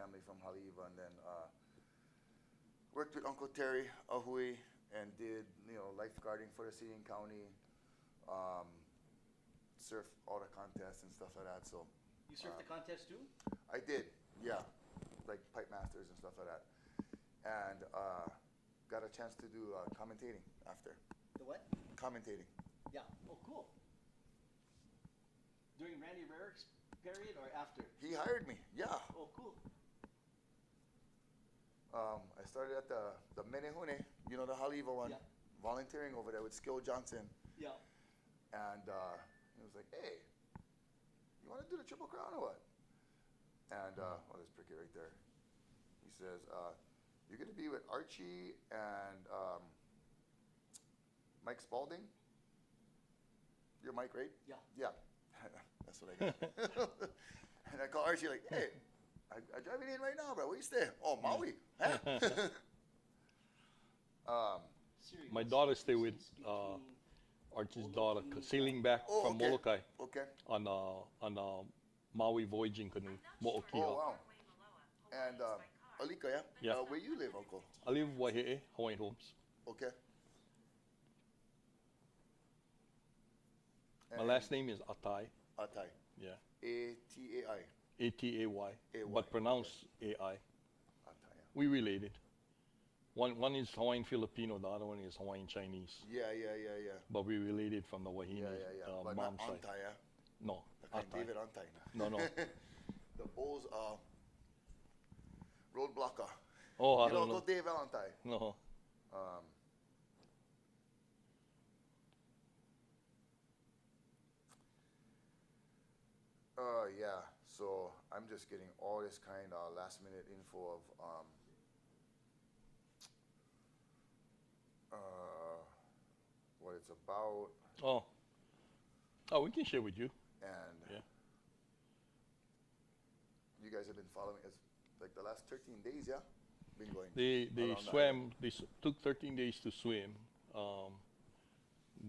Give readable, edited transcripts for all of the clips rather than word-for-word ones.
family from Haleiwa, and then worked with Uncle Terry Ahui and did lifeguarding for the city and county, surf all the contests and stuff like that. So You surfed the contest too? I did, yeah, like pipe masters and stuff like that, and got a chance to do commentating after. The what? Commentating. Yeah. Oh, cool. During Randy Rarick's period or after? He hired me, yeah. Oh, cool. I started at the Menehune, the Haleiwa one, Yeah. volunteering over there with Skill Johnson. Yeah. And he was like, hey, you want to do the Triple Crown or what? And, there's Prickett right there. He says, you're going to be with Archie and Mike Spalding. You're Mike, right? Yeah. Yeah. That's what I got. And I call Archie like, hey, I'm driving in right now, bro. Where you stay? Oh, Maui. Huh? My daughter stayed with Archie's daughter, sailing back from okay. Molokai Okay. on Maui voyaging canoe, Mo'okia. Oh, wow. And Alika, yeah? Yeah. Where you live, Uncle? I live in Waihe'e, Hawaiian Homes. Okay. My last name is Atai. Atai. Yeah. A-T-A-I. A-T-A-Y. A-Y. But pronounced A-I. Atai. We related. One is Hawaiian Filipino, the other one is Hawaiian Chinese. Yeah. But we related from the Wahine But mom not side. Antai, yeah? No, Like Atai. David Antai. No. The Bulls roadblocker. Oh, I You don't know, know. go Dave Valentine. No. Yeah. So I'm just getting all this kind of last minute info of what it's about, Oh, we can share with you. and Yeah. you guys have been following us like the last 13 days, yeah? Been going. They around the swam. island. They took 13 days to swim.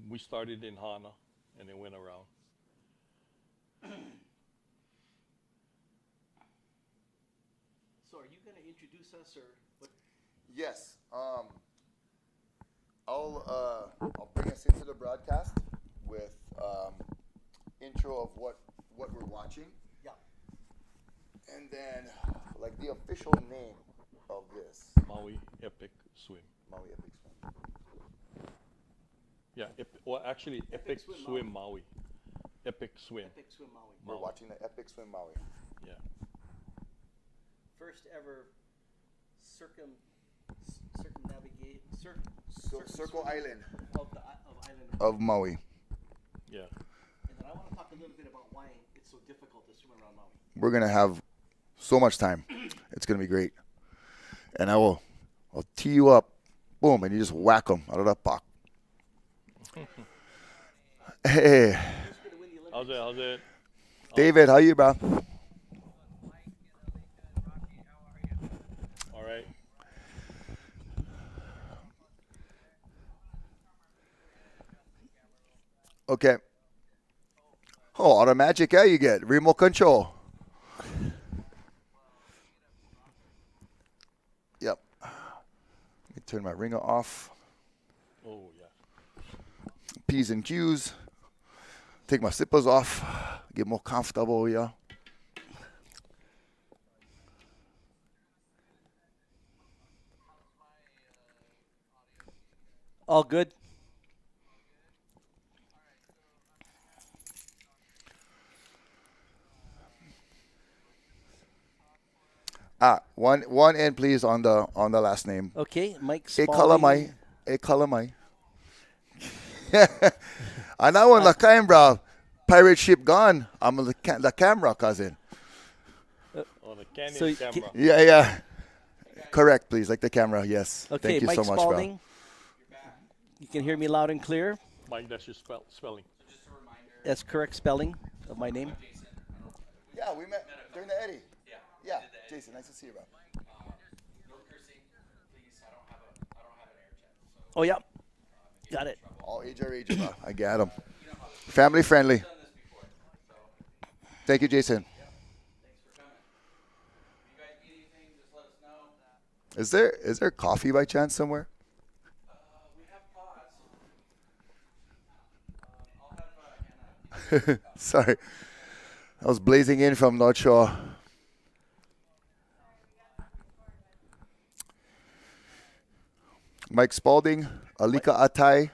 We started in Hana and then went around. So are you going to introduce us or what? Yes. I'll bring us into the broadcast with intro of what we're watching, Yeah. and then like the official name of this Maui Epic Swim. Maui Epic Swim. Yeah. Well, actually, Epic Swim Swim Maui. Epic Swim. Epic Swim Maui. We're Maui. watching the Epic Swim Maui. Yeah. First ever circumnavigate Circle Island of island. of Maui. Yeah. And then I want to talk a little bit about why it's so difficult to swim around Maui. We're gonna have so much time. It's gonna be great. And I'll tee you up, boom, and you just whack them out of the park. Hey, Who's going to win the Olympics? How's it? David, how you, bro? All right. Okay. Oh, automatic, yeah, you get remote control. Yep. Let me turn my ringer off. Oh, yeah. P's and Q's. Take my slippers off. Get more comfortable, yeah. All good. One end, please, on the last name. Okay, Mike E Spalding. kalamai. E kalamai. Ana one lakaim, bro. Pirate ship gone. I'm the camera cousin. On the Canon So camera. Yeah. Correct, please. Like the camera, yes. Okay, Thank you Mike so much, Spalding. You can hear me loud and clear. Mike, that's your spelling. That's correct spelling of my name. bro. Yeah, we met during the Eddie. Yeah. Jason, nice to see you, bro. Oh, yeah. Got it. All age are age, bro. I got him. Family friendly. Thank you, Jason. Is there coffee by chance somewhere? We have pots. I'll have Hannah. Sorry, I was blazing in from North Shore. Mike Spalding, Alika Atai,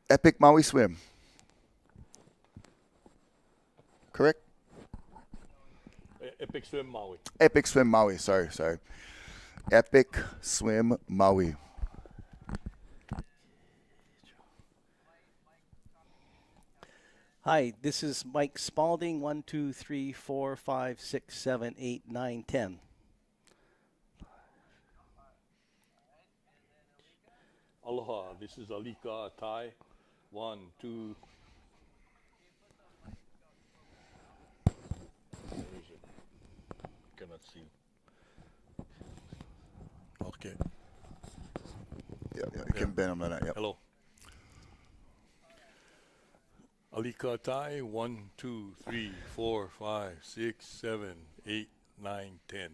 Epic Maui Swim. Correct? Epic Swim Maui. Epic Swim Maui. Sorry. Epic Swim Maui. Hi, this is Mike Spalding. 1, 2, 3, 4, 5, 6, 7, 8, 9, 10. Aloha, this is Alika Tai. 1, 2. Where is it? Cannot see. Okay. Yeah, you can bend them on that. Yep. Hello. Alika Tai. 1, 2, 3, 4, 5, 6, 7, 8, 9, 10.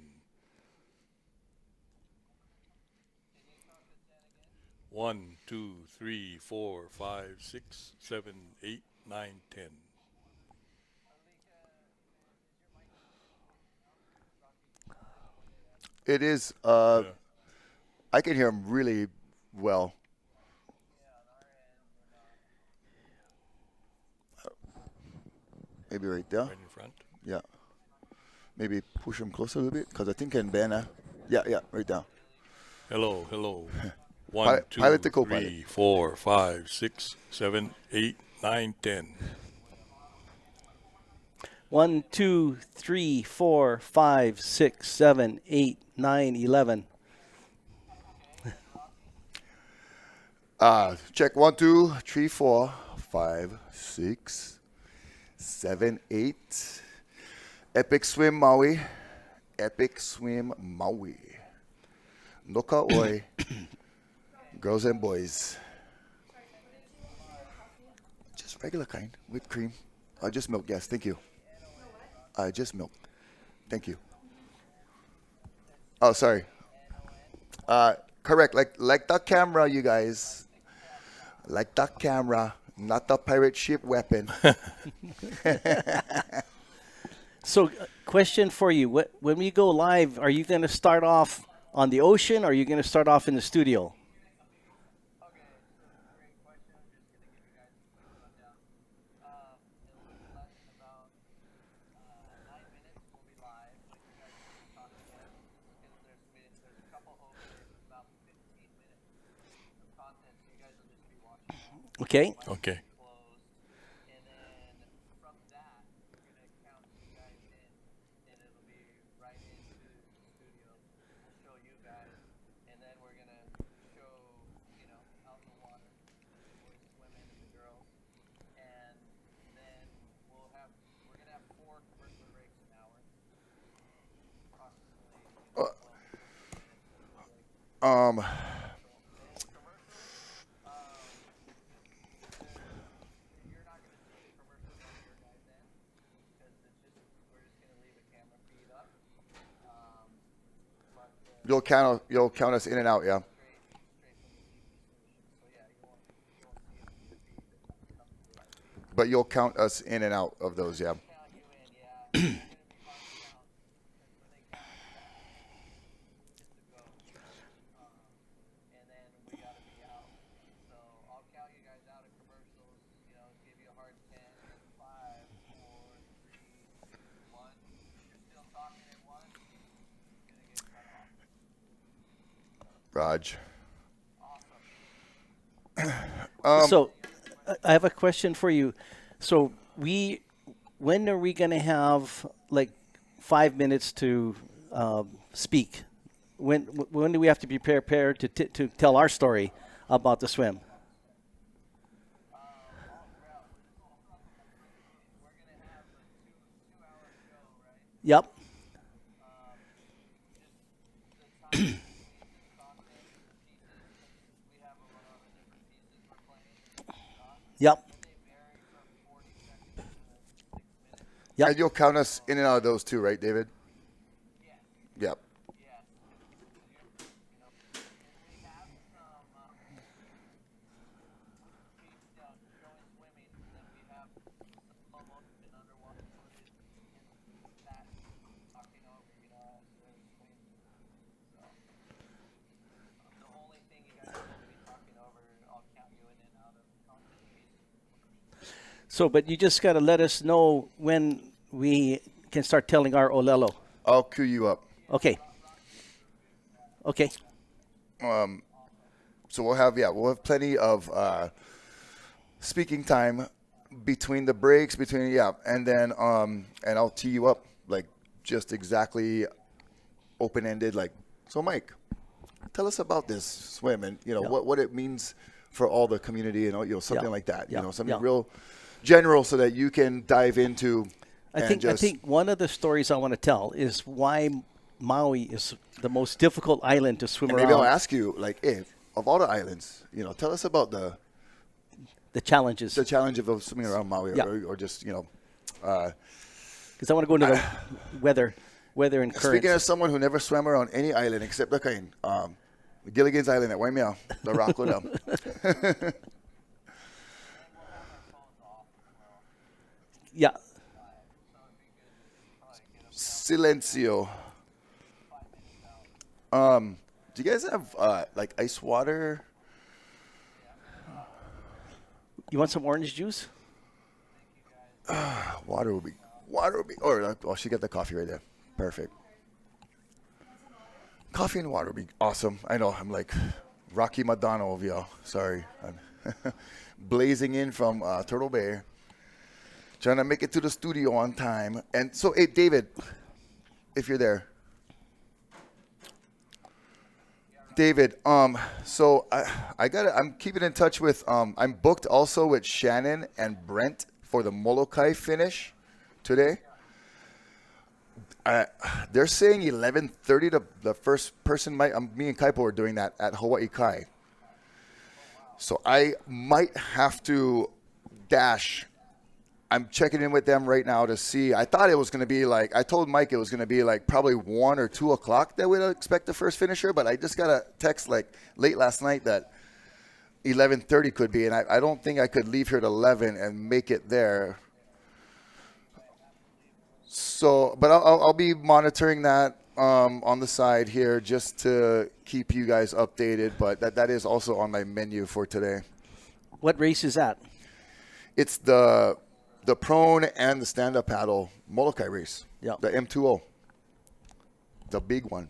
1, 2, 3, 4, 5, 6, 7, 8, 9, 10. It is. Yeah. I can hear him really well. Maybe right there. Right in front. Yeah. Maybe push him closer a little bit because I think can bend. Yeah, right down. Hello. 1, Pilot- 2, pilot to co-pilot. 3, 4, 5, 6, 7, 8, 9, 10. 1, 2, 3, 4, 5, 6, 7, 8, 9, 11. Check 1, 2, 3, 4, 5, 6, 7, 8. Epic Swim Maui. Epic Swim Maui. Noka Oi. Girls and boys. Just regular kind. Whipped cream. Just milk, yes. Thank you. Just milk. Thank you. Oh, sorry. Correct. Like the camera, you guys. Like the camera, not the pirate ship weapon. So, question for you. When we go live, are you going to start off on the ocean or are you going to start off in the studio? Okay. Okay. Um, you'll count us in and out, yeah. But you'll count us in and out of those, yeah. Raj. So, I have a question for you. So, when are we going to have like 5 minutes to speak? When do we have to be prepared to tell our story about the swim? Yep. Yep. Yep. And you'll count us in and out of those too, right, David? Yep. So, but you just got to let us know when we can start telling our Olelo. I'll cue you up. Okay. Okay. So we'll have plenty of speaking time between the breaks, and then and I'll tee you up like just exactly open ended. Like, so Mike, tell us about this swim and Yeah. what it means for all the community and something Yeah. like that. Yeah. Something Yeah. real general so that you can dive into. I think one of the stories I want to tell is why Maui is the most difficult island to swim and around. maybe I'll ask you like, hey, of all the islands, tell us about the challenges. challenge of swimming around Maui, Yeah. or just Because I want to go into the weather and currents. Speaking as someone who never swam around any island except Gilligan's Island at Waimea, the rock go down. Yeah. Silencio. Do you guys have like ice water? You want some orange juice? Water would be. Oh, she got the coffee right there. Perfect. Coffee and water would be awesome. I know. I'm like Rocky Madonna over y'all. Sorry. I'm blazing in from Turtle Bay. Trying to make it to the studio on time. And so, hey, David, if you're there. David, so I'm keeping in touch with, I'm booked also with Shannon and Brent for the Molokai finish today. They're saying 11:30. The first person me and Kaipo are doing that at Hawaii Kai. So I might have to dash. I'm checking in with them right now to see. I thought it was going to be like, I told Mike it was going to be like probably 1 or 2 o'clock that we'd expect the first finisher, but I just got a text like late last night that 11:30 could be, and I don't think I could leave here at 11 and make it there. So, but I'll be monitoring that on the side here just to keep you guys updated, but that is also on my menu for today. What race is that? It's the prone and the stand-up paddle Molokai race. Yeah. The M2O. The big one.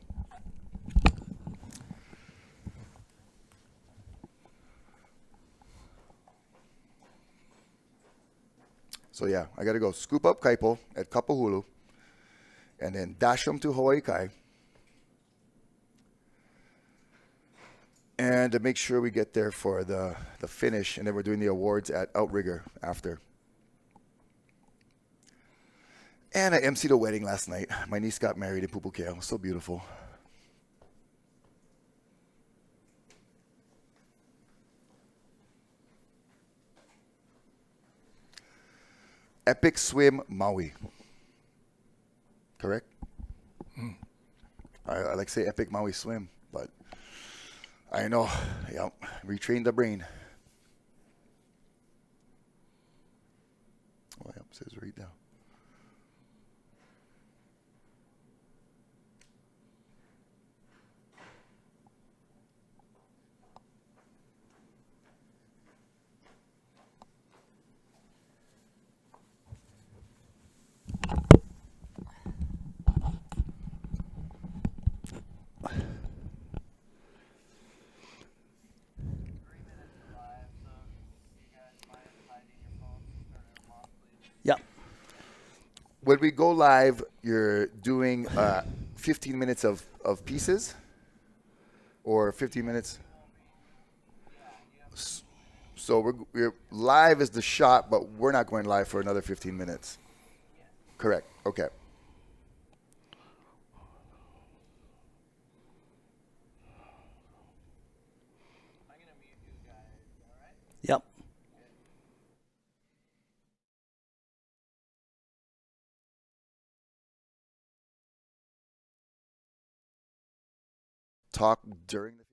So yeah, I got to go scoop up Kaipo at Kapahulu and then dash them to Hawaii Kai. And to make sure we get there for the finish, and then we're doing the awards at Outrigger after. And I emceed a wedding last night. My niece got married in Pupukea. It was so beautiful. Epic Swim Maui. Correct? I like to say Epic Maui Swim, but I know. Yep. Retrain the brain. Well, yep, says right now. Yeah. When we go live, you're doing 15 minutes of pieces or 15 minutes? So we're live is the shot, but we're not going live for another 15 minutes. Correct. Okay. Yep. Talk during the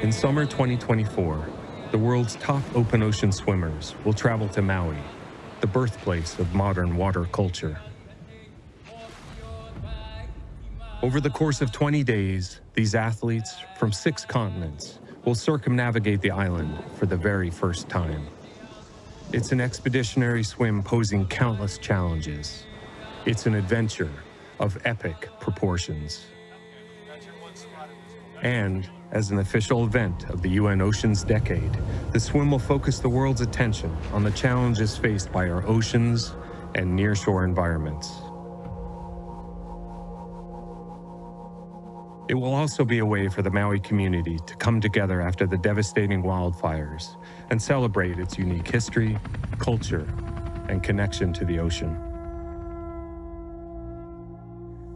In summer 2024, the world's top open ocean swimmers will travel to Maui, the birthplace of modern water culture. Over the course of 20 days, these athletes from 6 continents will circumnavigate the island for the very first time. It's an expeditionary swim posing countless challenges. It's an adventure of epic proportions. And as an official event of the UN Oceans Decade, the swim will focus the world's attention on the challenges faced by our oceans and nearshore environments. It will also be a way for the Maui community to come together after the devastating wildfires and celebrate its unique history, culture, and connection to the ocean.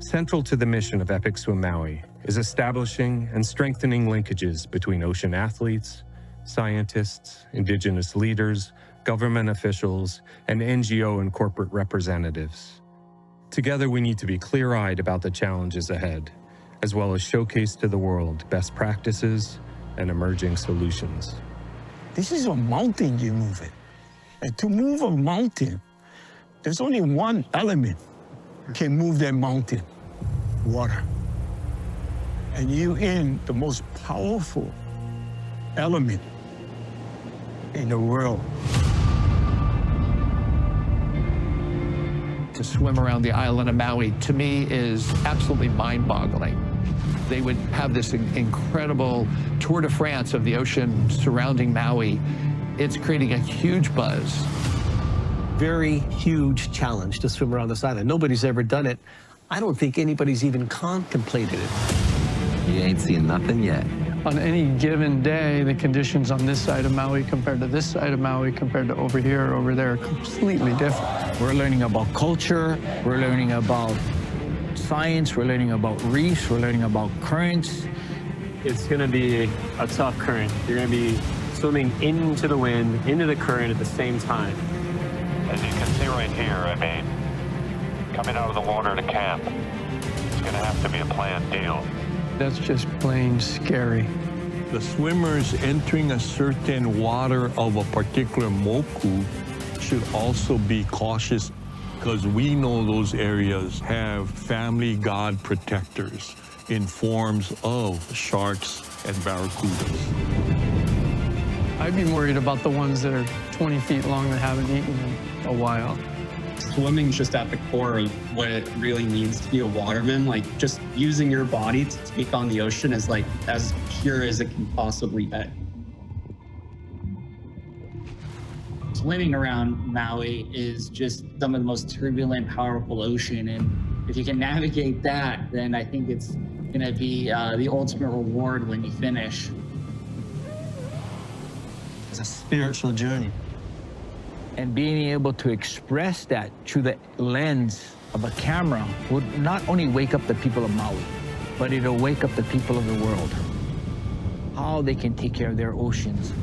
Central to the mission of Epic Swim Maui is establishing and strengthening linkages between ocean athletes, scientists, indigenous leaders, government officials, and NGO and corporate representatives. Together, we need to be clear-eyed about the challenges ahead, as well as showcase to the world best practices and emerging solutions. This is a mountain you're moving. And to move a mountain, there's only one element can move that mountain: water. And you in the most powerful element in the world. To swim around the island of Maui, to me, is absolutely mind-boggling. They would have this incredible Tour de France of the ocean surrounding Maui. It's creating a huge buzz. Very huge challenge to swim around this island. Nobody's ever done it. I don't think anybody's even contemplated it. You ain't seen nothing yet. On any given day, the conditions on this side of Maui compared to this side of Maui compared to over here or over there are completely different. We're learning about culture, we're learning about science, we're learning about reefs, we're learning about currents. It's gonna be a tough current. You're gonna be swimming into the wind, into the current at the same time. As you can see right here, I mean, coming out of the water to camp, it's gonna have to be a planned deal. That's just plain scary. The swimmers entering a certain water of a particular moku should also be cautious, because we know those areas have family god protectors in forms of sharks and barracudas. I'd be worried about the ones that are 20 feet long that haven't eaten in a while. Swimming's just at the core of what it really means to be a waterman. Like, just using your body to take on the ocean is like as pure as it can possibly get. Swimming around Maui is just some of the most turbulent, powerful ocean. And if you can navigate that, then I think it's gonna be the ultimate reward when you finish. It's a spiritual journey. And being able to express that through the lens of a camera would not only wake up the people of Maui, but it'll wake up the people of the world. How they can take care of their oceans.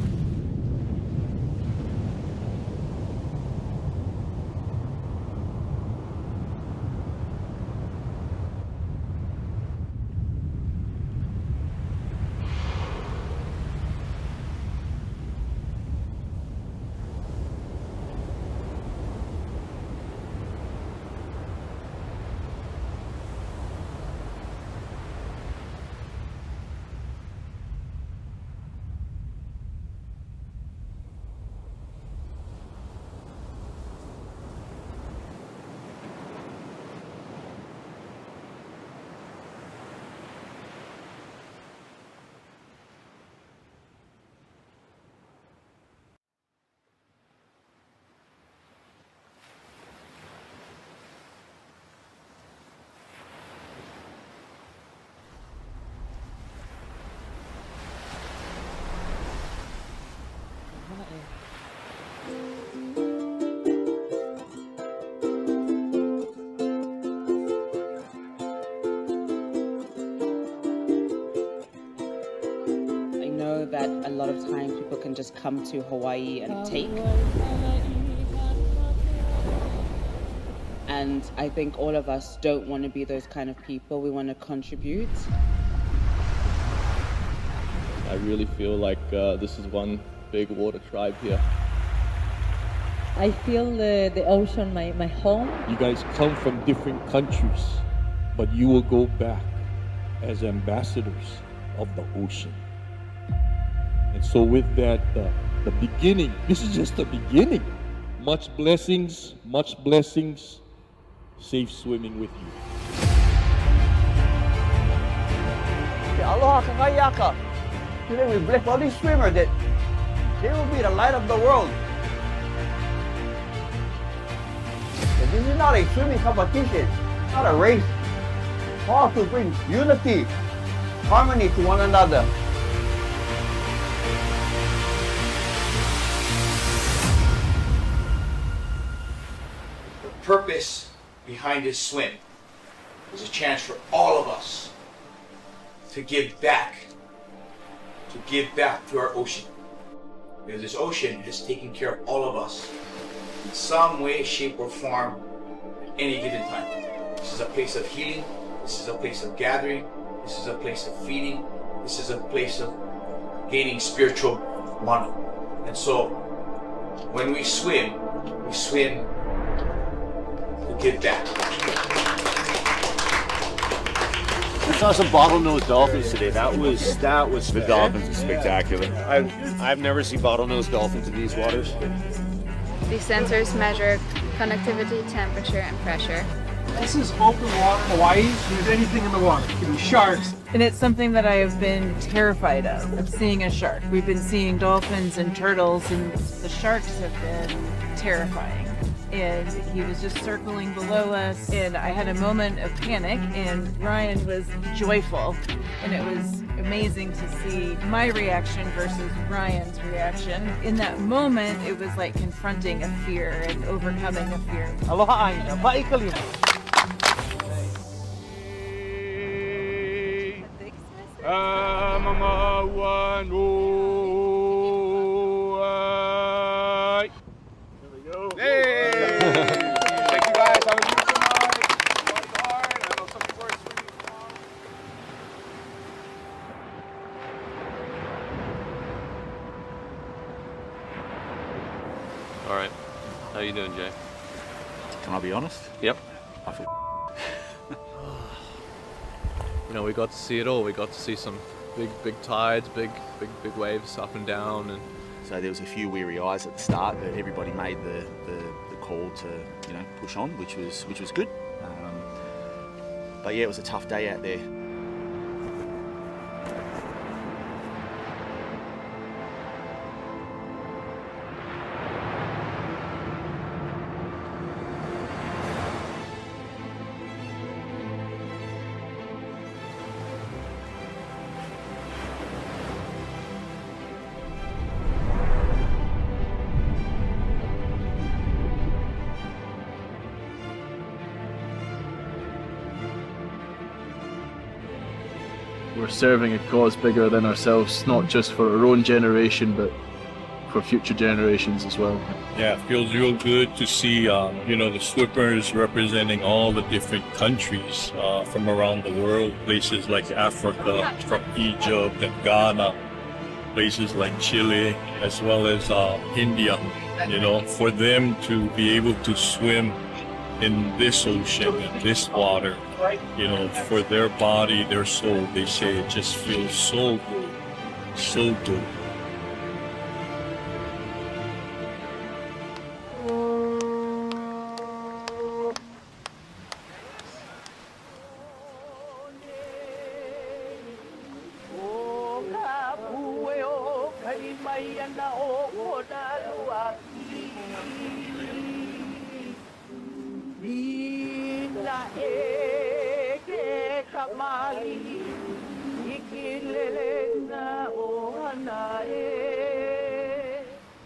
That a lot of times people can just come to Hawaii and take. And I think all of us don't want to be those kind of people. We want to contribute. I really feel like this is one big water tribe here. I feel the ocean my home. You guys come from different countries, but you will go back as ambassadors of the ocean. And so with that, the beginning, this is just the beginning. Much blessings, safe swimming with you. Aloha kakayaka. Today we bless all these swimmers that they will be the light of the world. And this is not a swimming competition, not a race. All to bring unity, harmony to one another. The purpose behind this swim is a chance for all of us to give back to our ocean. Because this ocean has taken care of all of us in some way, shape, or form at any given time. This is a place of healing, this is a place of gathering, this is a place of feeding, this is a place of gaining spiritual mana. And so, when we swim to give back. We saw some bottlenose dolphins today. That was the dolphins are spectacular. I've never seen bottlenose dolphins in these waters. These sensors measure conductivity, temperature, and pressure. This is open water Hawaii. There's anything in the water. It could be sharks. And it's something that I have been terrified of seeing a shark. We've been seeing dolphins and turtles, and the sharks have been terrifying. And he was just circling below us, and I had a moment of panic, and Ryan was joyful. And it was amazing to see my reaction versus Ryan's reaction. In that moment, it was like confronting a fear and overcoming a fear. Aloha Aina, Pa'ikali. Thank you guys. Have a beautiful night. Work hard. I know some people are swimming tomorrow. All right. How you doing, Jay? Can I be honest? Yep. I feel You know, we got to see it all. We got to see some big tides, big waves up and down, and so there was a few weary eyes at the start, but everybody made the call to push on, which was good. But yeah, it was a tough day out there. we're serving a cause bigger than ourselves, not just for our own generation, but for future generations as well. Yeah, it feels real good to see, the swimmers representing all the different countries from around the world, places like Africa, from Egypt and Ghana, places like Chile, as well as India, for them to be able to swim in this ocean, in this water, for their body, their soul, they say it just feels so good, so good.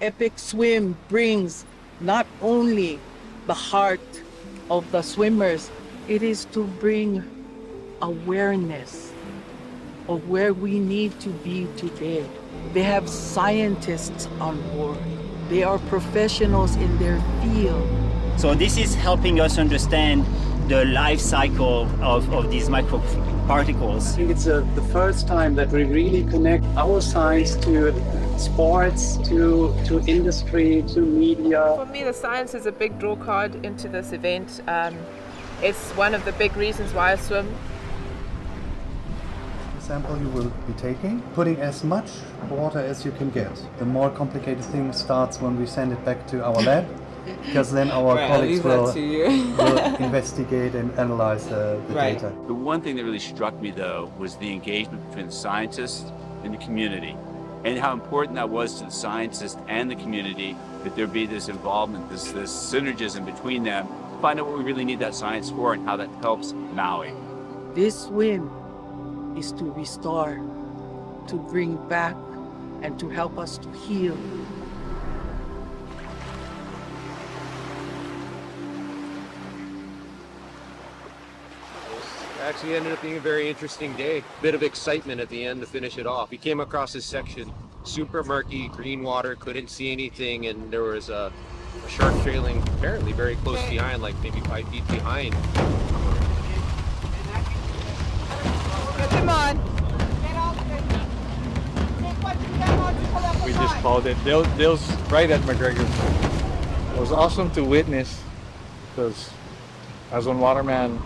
Epic Swim brings not only the heart of the swimmers, it is to bring awareness of where we need to be today. They have scientists on board. They are professionals in their field. So this is helping us understand the life cycle of these microfluids. particles. I think it's the first time that we really connect our science to sports, to industry, to media. For me, the science is a big draw card into this event. It's one of the big reasons why I swim. The sample you will be taking, putting as much water as you can get. The more complicated thing starts when we send it back to our lab, because then our colleagues will investigate and analyze the data. The one thing that really struck me, though, was the engagement between the scientists and the community, and how important that was to the scientists and the community, that there be this involvement, this synergism between them, to find out what we really need that science for and how that helps Maui. This swim is to restore, to bring back, and to help us to heal. Actually ended up being a very interesting day. Bit of excitement at the end to finish it off. We came across this section, super murky, green water, couldn't see anything, and there was a shark trailing apparently very close behind, like maybe 5 feet behind. Come on. We just called it. Dale's right at McGregor. It was awesome to witness because as one waterman,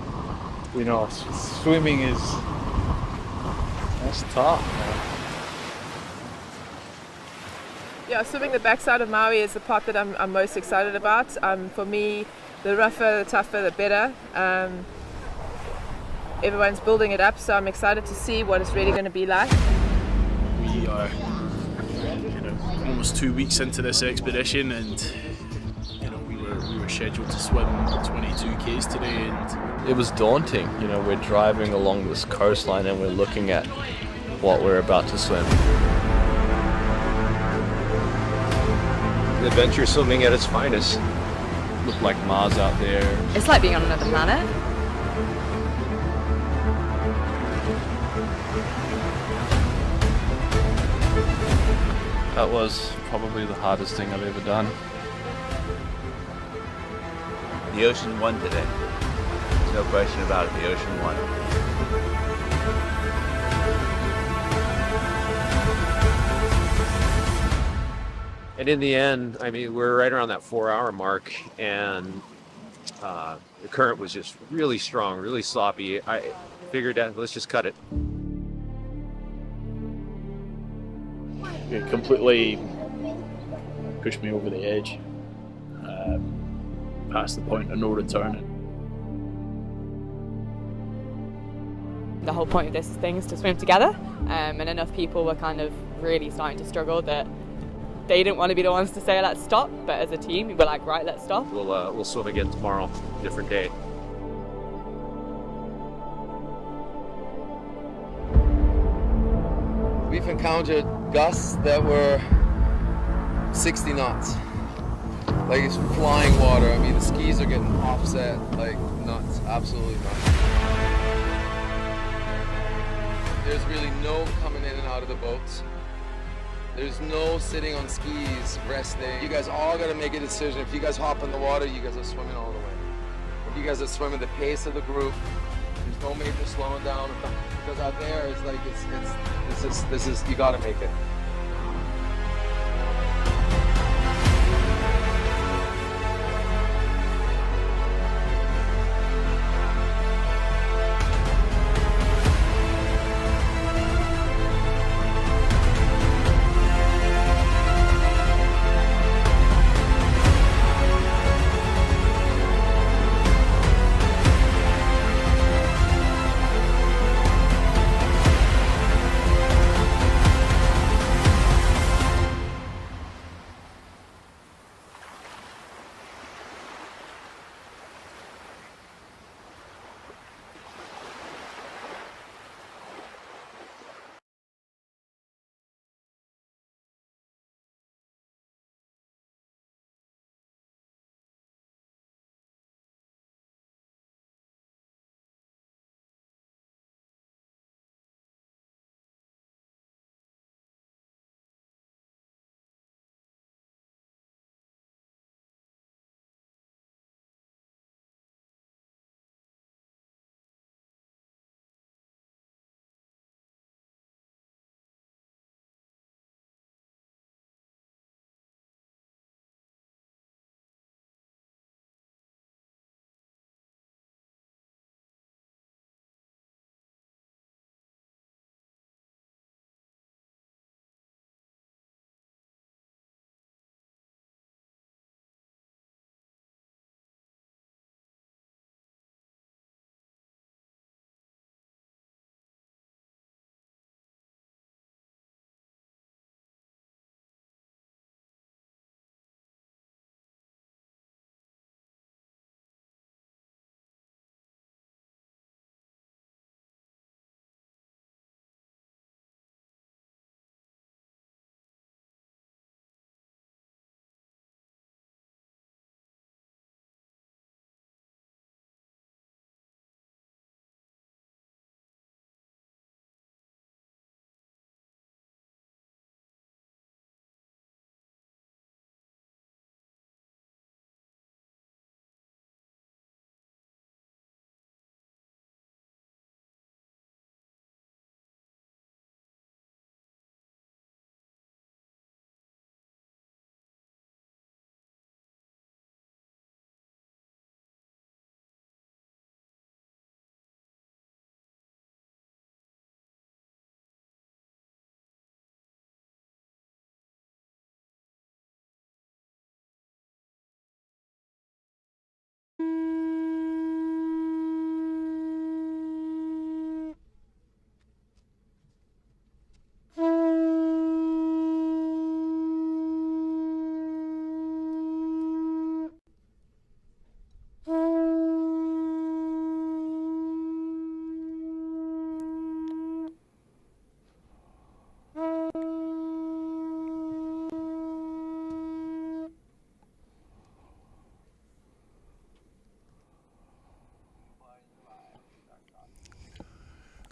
you know, swimming that's tough, man. Yeah, swimming the backside of Maui is the part that I'm most excited about. For me, the rougher, the tougher, the better. Everyone's building it up, so I'm excited to see what it's really going to be like. We are almost 2 weeks into this expedition, and we were scheduled to swim 22 Ks today, and it was daunting. You know, we're driving along this coastline and we're looking at what we're about to swim. Adventure swimming at its finest. Looked like Mars out there. It's like being on another planet. That was probably the hardest thing I've ever done. The ocean won today. There's no question about it, the ocean won. And in the end, I mean, we're right around that 4-hour mark, and the current was just really strong, really sloppy. I figured out, let's just cut it. It completely pushed me over the edge, past the point of no return. The whole point of this thing is to swim together, and enough people were kind of really starting to struggle that they didn't want to be the ones to say let's stop, but as a team we were like, right, let's stop. We'll swim again tomorrow, different day. We've encountered gusts that were 60 knots. Like, it's flying water. I mean, the skis are getting offset like nuts, absolutely nuts. There's really no coming in and out of the boats. There's no sitting on skis, resting. You guys all gotta make a decision. If you guys hop in the water, you guys are swimming all the way. If you guys are swimming the pace of the group, there's no major slowing down. Because out there, it's like, this is, you gotta make it.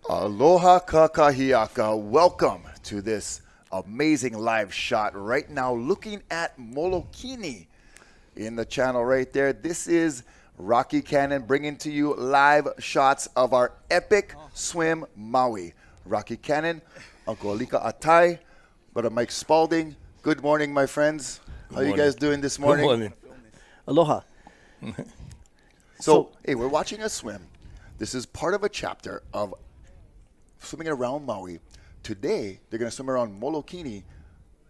Aloha kakahiaka. Welcome to this amazing live shot right now looking at Molokini in the channel right there. This is Rocky Cannon bringing to you live shots of our epic swim Maui. Rocky Cannon, Uncle Alika Atai, Brother Mike Spalding. Good morning, my friends. How you guys doing this morning? Good morning. Aloha. So, hey, we're watching us swim. This is part of a chapter of swimming around Maui. Today, they're going to swim around Molokini.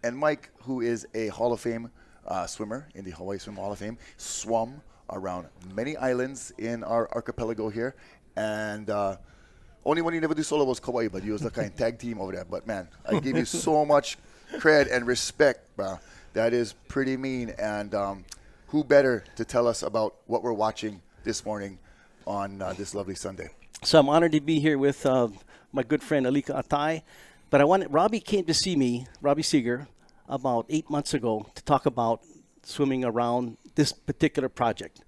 And Mike, who is a Hall of Fame swimmer in the Hawaii Swim Hall of Fame, swum around many islands in our archipelago here. And only one you never do solo was Kauai, but you was the kind of tag team over there. But man, I give you so much cred and respect, bro. That is pretty mean. And who better to tell us about what we're watching this morning on this lovely Sunday? So I'm honored to be here with my good friend Alika Atai. But Robbie came to see me, Robbie Seeger, about 8 months ago to talk about swimming around this particular project.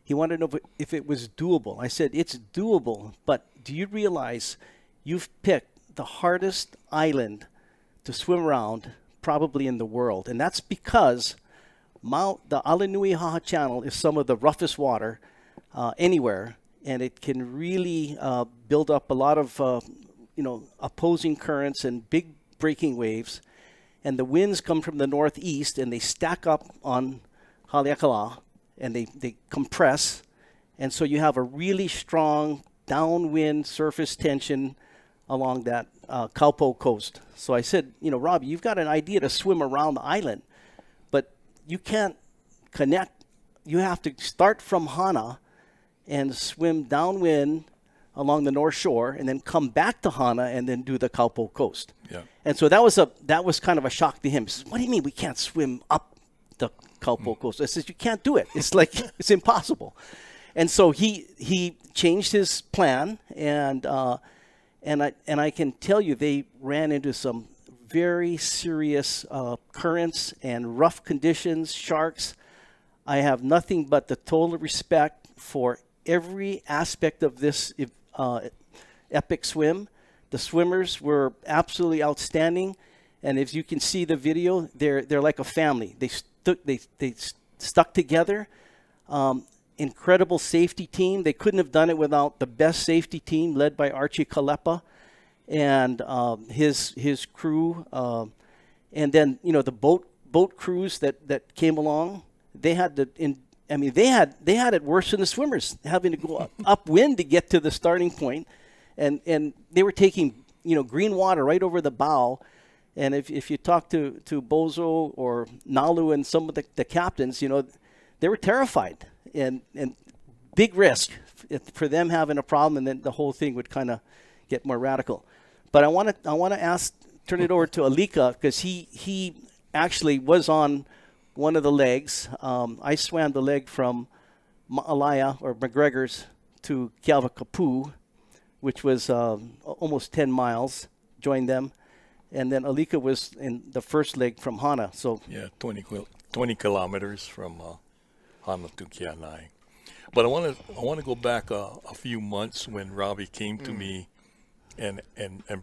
He wanted to know if it was doable. I said, it's doable, but do you realize you've picked the hardest island to swim around probably in the world? And that's because the Alenuihaha Channel is some of the roughest water anywhere, and it can really build up a lot of opposing currents and big breaking waves. And the winds come from the northeast, and they stack up on Haleakala, and they compress. And so you have a really strong downwind surface tension along that Kaupo coast. So I said, Robbie, you've got an idea to swim around the island, but you can't connect. You have to start from Hana and swim downwind along the North Shore, and then come back to Hana and then do the Kaupo coast. Yeah. And so that was kind of a shock to him. He says, what do you mean we can't swim up the Kaupo coast? I says, you can't do it. It's like it's impossible. And so he changed his plan, and I can tell you they ran into some very serious currents and rough conditions, sharks. I have nothing but the total respect for every aspect of this epic swim. The swimmers were absolutely outstanding, and if you can see the video, they're like a family. They stuck together. Incredible safety team. They couldn't have done it without the best safety team led by Archie Kalepa and his crew. And then the boat crews that came along. They had they had it worse than the swimmers, having to go upwind to get to the starting point, and they were taking green water right over the bow. And if you talk to Bozo or Nalu and some of the captains, they were terrified and big risk for them having a problem, and then the whole thing would kind of get more radical. But I want to turn it over to Alika, because he actually was on one of the legs. I swam the leg from Ma'alaya or McGregor's to Kealakapu, which was almost 10 miles, joined them. And then Alika was in the first leg from Hana. So yeah, 20 kilometers from Hana to Kianai. But I want to go back a few months when Robbie came to me and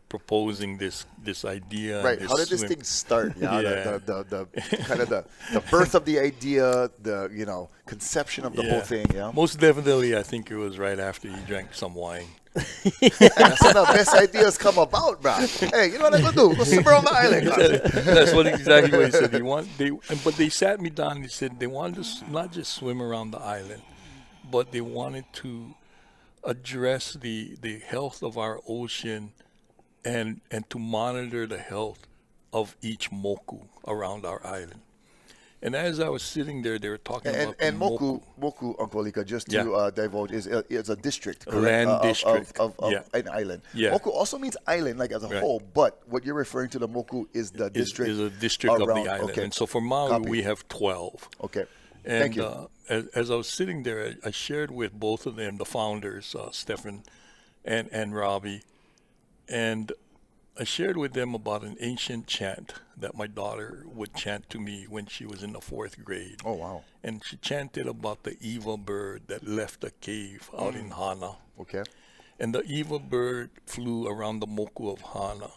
proposing this idea. Right. How did this thing start? Yeah. The kind of the birth of the idea, the conception of the whole thing. Yeah. Most definitely, I think it was right after he drank some wine. That's how the best ideas come about, bro. Hey, you know what I'm gonna do? Go swim around the island. That's exactly what he said. But they sat me down and they said they wanted to not just swim around the island, but they wanted to address the health of our ocean and to monitor the health of each moku around our island. And as I was sitting there, they were talking about moku, Uncle Alika, just to divulge, is a district, correct? Land district of an island. Yeah. Moku also means island, like as a whole, but what you're referring to, the moku, is the district. Is a district around, of the island. Okay. And so for Maui, we have 12. Okay. And thank you. As I was sitting there, I shared with both of them, the founders, Stefan and Robbie, and I shared with them about an ancient chant that my daughter would chant to me when she was in the 4th grade. Oh, wow. And she chanted about the evil bird that left a cave out in Hana. Okay. And the Eva bird flew around the moku of Hana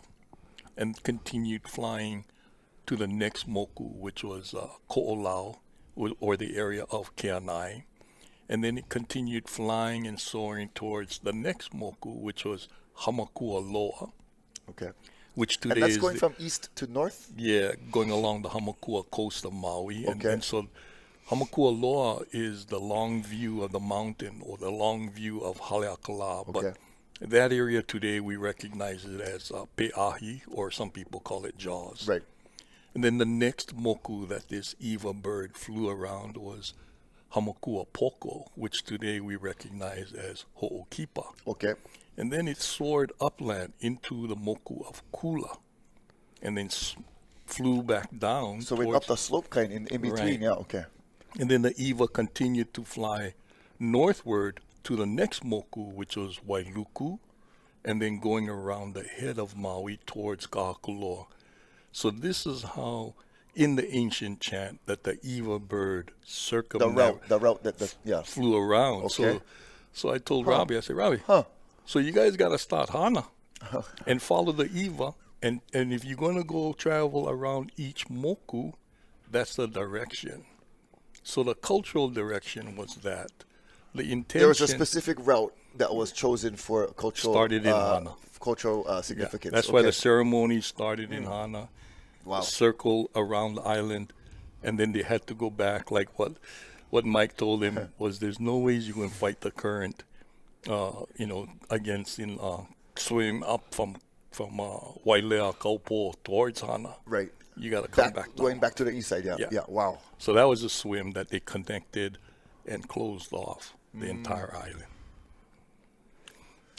and continued flying to the next moku, which was Ko'olau, or the area of Keanai. And then it continued flying and soaring towards the next moku, which was Hamakualoa. Okay. Which today and that's is going from east to north? Yeah, going along the Hamakua coast of Maui. Okay. And so Hamakualoa is the long view of the mountain, or the long view of Haleakala. Okay. But that area today, we recognize it as Pe'ahi, or some people call it Jaws. Right. And then the next moku that this Eva bird flew around was Hamakua Poko, which today we recognize as Ho'okipa. Okay. And then it soared upland into the moku of Kula, and then flew back down. So went up the slope kind in between, Right. yeah, okay. And then the Eva continued to fly northward to the next moku, which was Wailuku, and then going around the head of Maui towards Kahakuloa. So this is how, in the ancient chant, that the Eva bird circumnavigated, the route that yeah, flew around. Okay. So I told Robbie, I said, Robbie, so you guys got to start Hana and follow the Eva. And if you're going to go travel around each moku, that's the direction. So the cultural direction was that. The intention. There was a specific route that was chosen for cultural Started in Hana. Cultural significance. That's why the ceremony started in Hana. Wow. Circle around the island, and then they had to go back. Like what Mike told him was, there's no ways you can fight the current, against swim up from Wailea Kaupo towards Hana. Right. You got to come back. Going back to the east side, yeah. Wow. So that was a swim that they connected and closed off the entire island.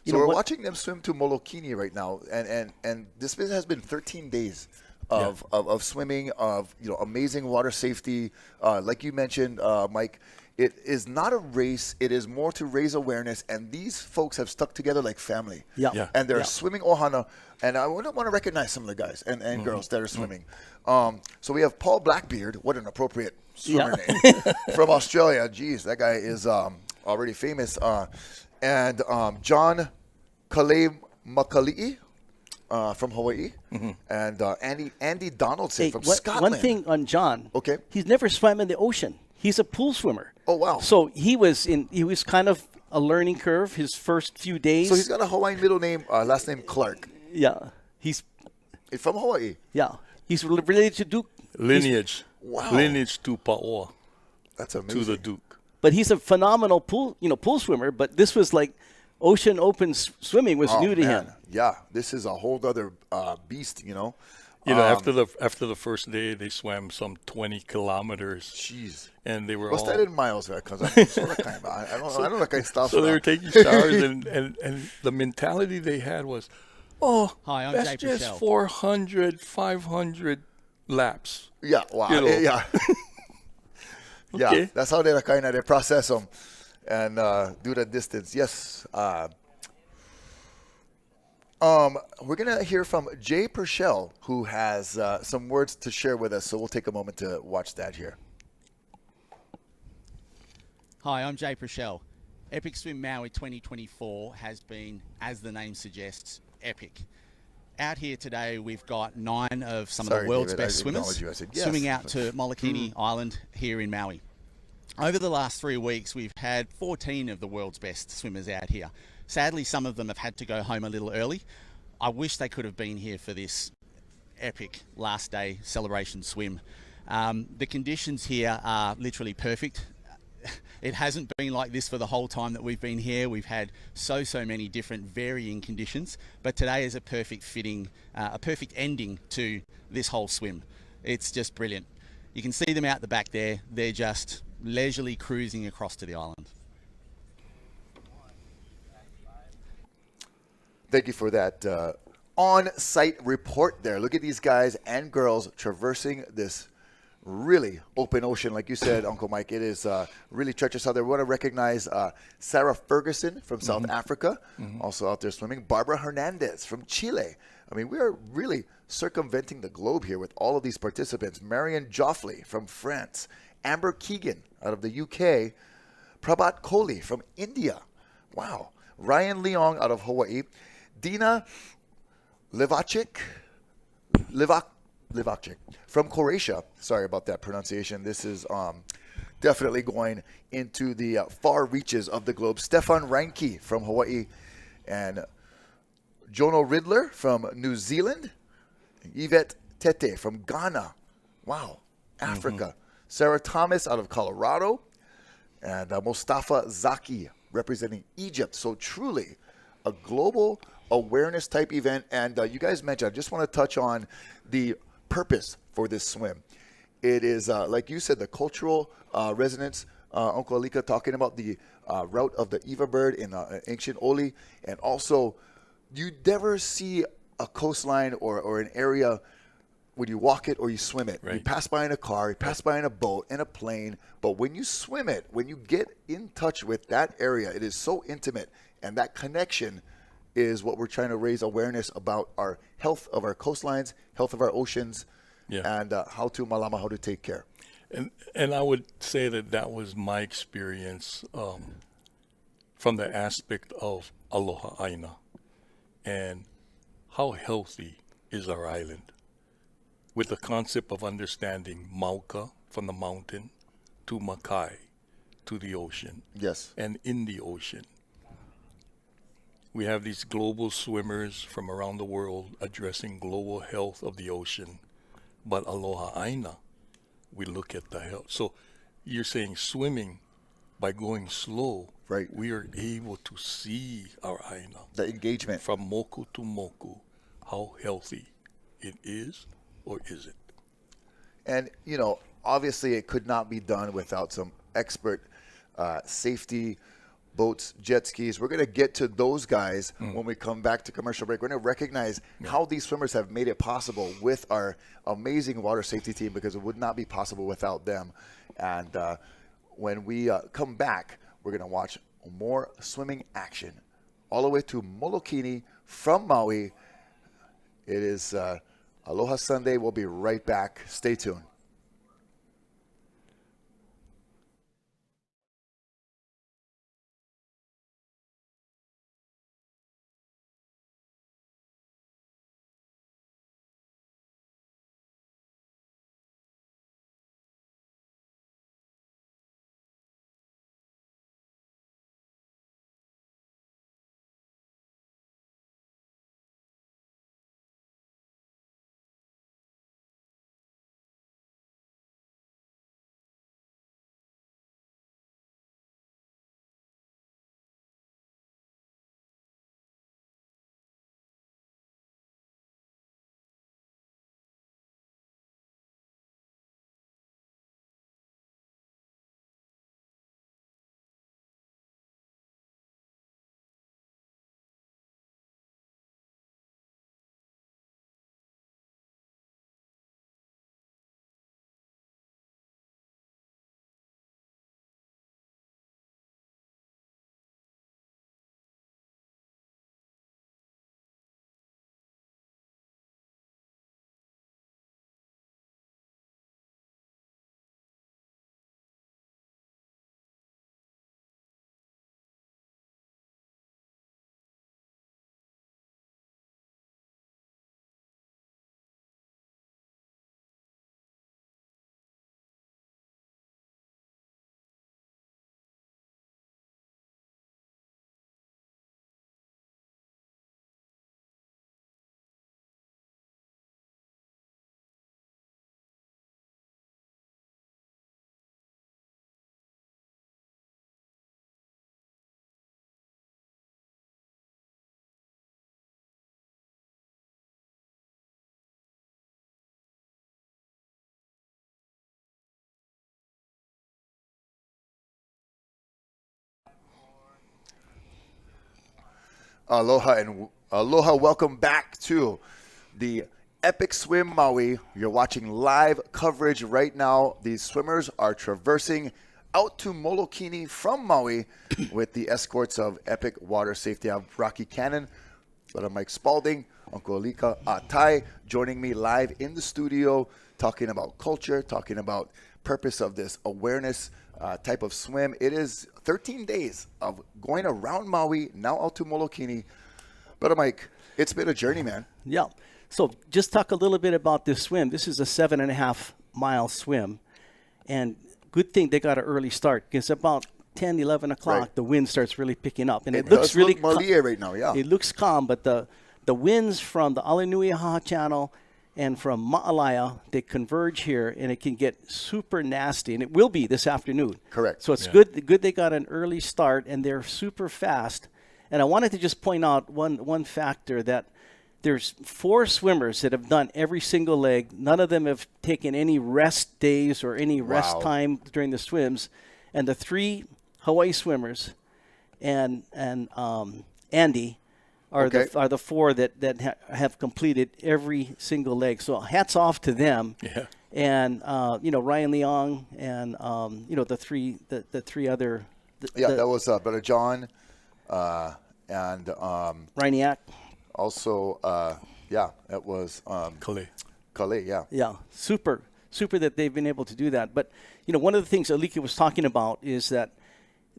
So we're watching them swim to Molokini right now, and this has been 13 days of swimming, of amazing water safety. Like you mentioned, Mike, it is not a race. It is more to raise awareness, and these folks have stuck together like family. Yeah. And they're swimming Ohana, and I want to recognize some of the guys and girls that are swimming. So we have Paul Blackbeard. What an appropriate swimmer name from Australia. Geez, that guy is already famous. And John Kalei Makali'i from Hawaii, and Andy Donaldson from Scotland. One thing on John. Okay. He's never swam in the ocean. He's a pool swimmer. Oh, wow. So he was kind of a learning curve his first few days. So he's got a Hawaiian middle name, last name Clark. Yeah. He's from Hawaii. Yeah. He's related to Duke. Lineage. Wow. Lineage to Pa'oa. That's amazing. To the Duke. But he's a phenomenal pool swimmer. But this was like ocean open swimming was new to him. Yeah, this is a whole other beast, After the first day, they swam some 20 kilometers. Jeez. And they were What's all... that in miles? Because I don't know that kind of stuff. So they were taking showers, and the mentality they had was, hi, I'm that's Jay just Purcell. 400, 500 laps. Yeah, wow. Yeah. Yeah, Okay. that's how they process them and do the distance. Yes. We're going to hear from Jay Purcell, who has some words to share with us. So we'll take a moment to watch that here. Hi, I'm Jay Purcell. Epic Swim Maui 2024 has been, as the name suggests, epic. Out here today, we've got 9 of some of the world's best swimmers swimming out to Molokini Island here in Maui. Over the last 3 weeks, we've had 14 of the world's best swimmers out here. Sadly, some of them have had to go home a little early. I wish they could have been here for this epic last day celebration swim. The conditions here are literally perfect. It hasn't been like this for the whole time that we've been here. We've had so many different varying conditions, but today is a perfect fitting, a perfect ending to this whole swim. It's just brilliant. You can see them out the back there. They're just leisurely cruising across to the island. Thank you for that on-site report there. Look at these guys and girls traversing this really open ocean. Like you said, Uncle Mike, it is really treacherous out there. We want to recognize Sarah Ferguson from South Africa, also out there swimming. Barbara Hernandez from Chile. I mean, we are really circumventing the globe here with all of these participants. Marion Joffley from France. Amber Keegan out of the UK. Prabhat Kohli from India. Wow. Ryan Leong out of Hawaii, Dina Livacic from Croatia. Sorry about that pronunciation. This is definitely going into the far reaches of the globe. Stefan Reinke from Hawaii, and Jono Riddler from New Zealand, Yvette Tete from Ghana. Wow, Africa. Sarah Thomas out of Colorado, and Mustafa Zaki representing Egypt. So truly a global awareness type event. And you guys mentioned, I just want to touch on the purpose for this swim. It is, like you said, the cultural resonance. Uncle Alika talking about the route of the Eva bird in ancient Oli. And also, you never see a coastline or an area when you walk it or you swim it. Right. You pass by in a car, you pass by in a boat, in a plane. But when you swim it, when you get in touch with that area, it is so intimate. And that connection is what we're trying to raise awareness about our health of our coastlines, health of our oceans, and how to take care. And I would say that was my experience from the aspect of Aloha Aina and how healthy is our island, with the concept of understanding Mauka from the mountain to Makai to the ocean. Yes. And in the ocean. We have these global swimmers from around the world addressing global health of the ocean. But Aloha Aina, we look at the health. So you're saying swimming, by going slow, right, we are able to see our Aina. The engagement. From moku to moku, how healthy it is or is it? And, obviously it could not be done without some expert safety, boats, jet skis. We're going to get to those guys when we come back to commercial break. We're going to recognize how these swimmers have made it possible with our amazing water safety team, because it would not be possible without them. And when we come back, we're going to watch more swimming action all the way to Molokini from Maui. It is Aloha Sunday. We'll be right back. Stay tuned. Aloha and aloha. Welcome back to the Epic Swim Maui. You're watching live coverage right now. These swimmers are traversing out to Molokini from Maui with the escorts of Epic Water Safety. I have Rocky Cannon, Brother Mike Spalding, Uncle Alika Atai joining me live in the studio, talking about culture, talking about purpose of this awareness type of swim. It is 13 days of going around Maui, now out to Molokini. But Mike, it's been a journey, man. Yeah. So just talk a little bit about this swim. This is a 7.5 mile swim. And good thing they got an early start because about 10, 11 o'clock, the wind starts really picking up. And it looks really Malia right now, yeah. It looks calm, but the winds from the Alenuihaha Channel and from Ma'alaya, they converge here, and it can get super nasty, and it will be this afternoon. Correct. So it's good they got an early start, and they're super fast. And I wanted to just point out one factor that there's 4 swimmers that have done every single leg. None of them have taken any rest days or any rest time during the swims. And the 3 Hawaii swimmers and Andy are the 4 that have completed every single leg. So hats off to them. Yeah. And Ryan Leong and the three other. That was Brother John and Riniak. Also, that was Kale, yeah. Yeah, super that they've been able to do that. But, one of the things Alika was talking about is that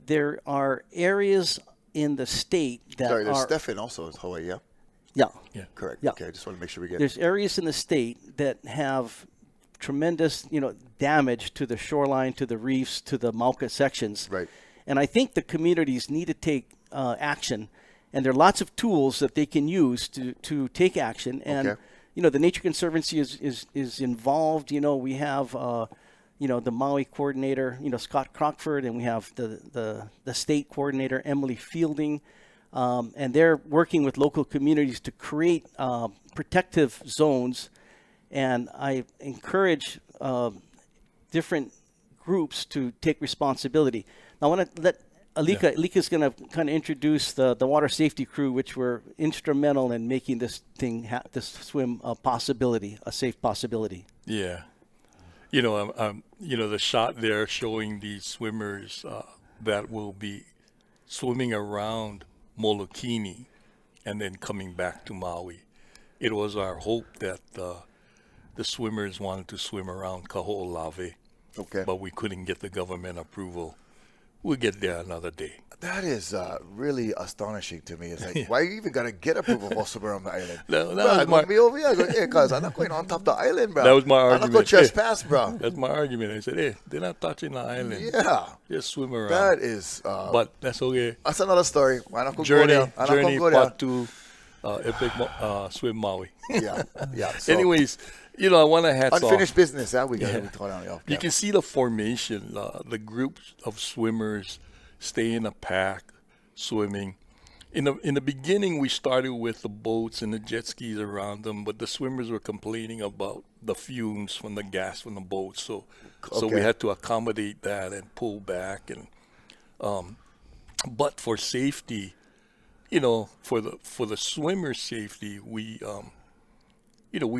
there are areas in the state that Sorry, there's Stefan also is Hawaii, yeah? Yeah. Correct. Yeah. Okay, I just want to make sure we get There's areas in the state that have tremendous, damage to the shoreline, to the reefs, to the Mauka sections. Right. And I think the communities need to take action. And there are lots of tools that they can use to take action. And, the Nature Conservancy is involved. We have, the Maui coordinator, Scott Crockford, and we have the state coordinator, Emily Fielding. And they're working with local communities to create protective zones. And I encourage different groups to take responsibility. Now, I want to let Alika's going to kind of introduce the water safety crew, which were instrumental in making this this swim a possibility, a safe possibility. Yeah. The shot there showing the swimmers that will be swimming around Molokini and then coming back to Maui. It was our hope that the swimmers wanted to swim around Kaho'olawe, but we couldn't get the government approval. We'll get there another day. That is really astonishing to me. It's like, why you even got to get approval for swimming on the island? That bro, was I'm going to be over here. I go, hey, cuz, I'm not going on top of the island, bro. That was my argument. I'm not going to trespass, bro. That's my argument. I said, hey, they're not touching the island. Yeah. Just swim around. That is... but that's okay. That's another story. Why not go Journey there? part 2, Epic Swim Maui. Yeah. So, anyways... I want to hats off. Unfinished business, huh? We got to throw down. You can see the formation, the groups of swimmers stay in a pack, swimming. In the beginning, we started with the boats and the jet skis around them, but the swimmers were complaining about the fumes from the gas from the boats, so we had to accommodate that and pull back. And but for safety, for the swimmer's safety, we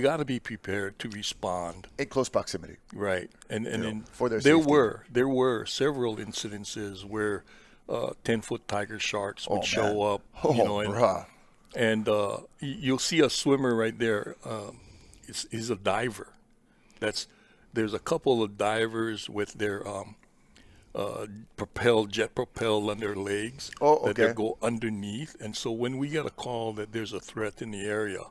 got to be prepared to respond in close proximity. Right, and for their there safety. there were several incidences where 10-foot tiger sharks would show up. And you'll see a swimmer right there. He's a diver. There's a couple of divers with their jet propelled on their legs that they go underneath. And so when we get a call that there's a threat in the area,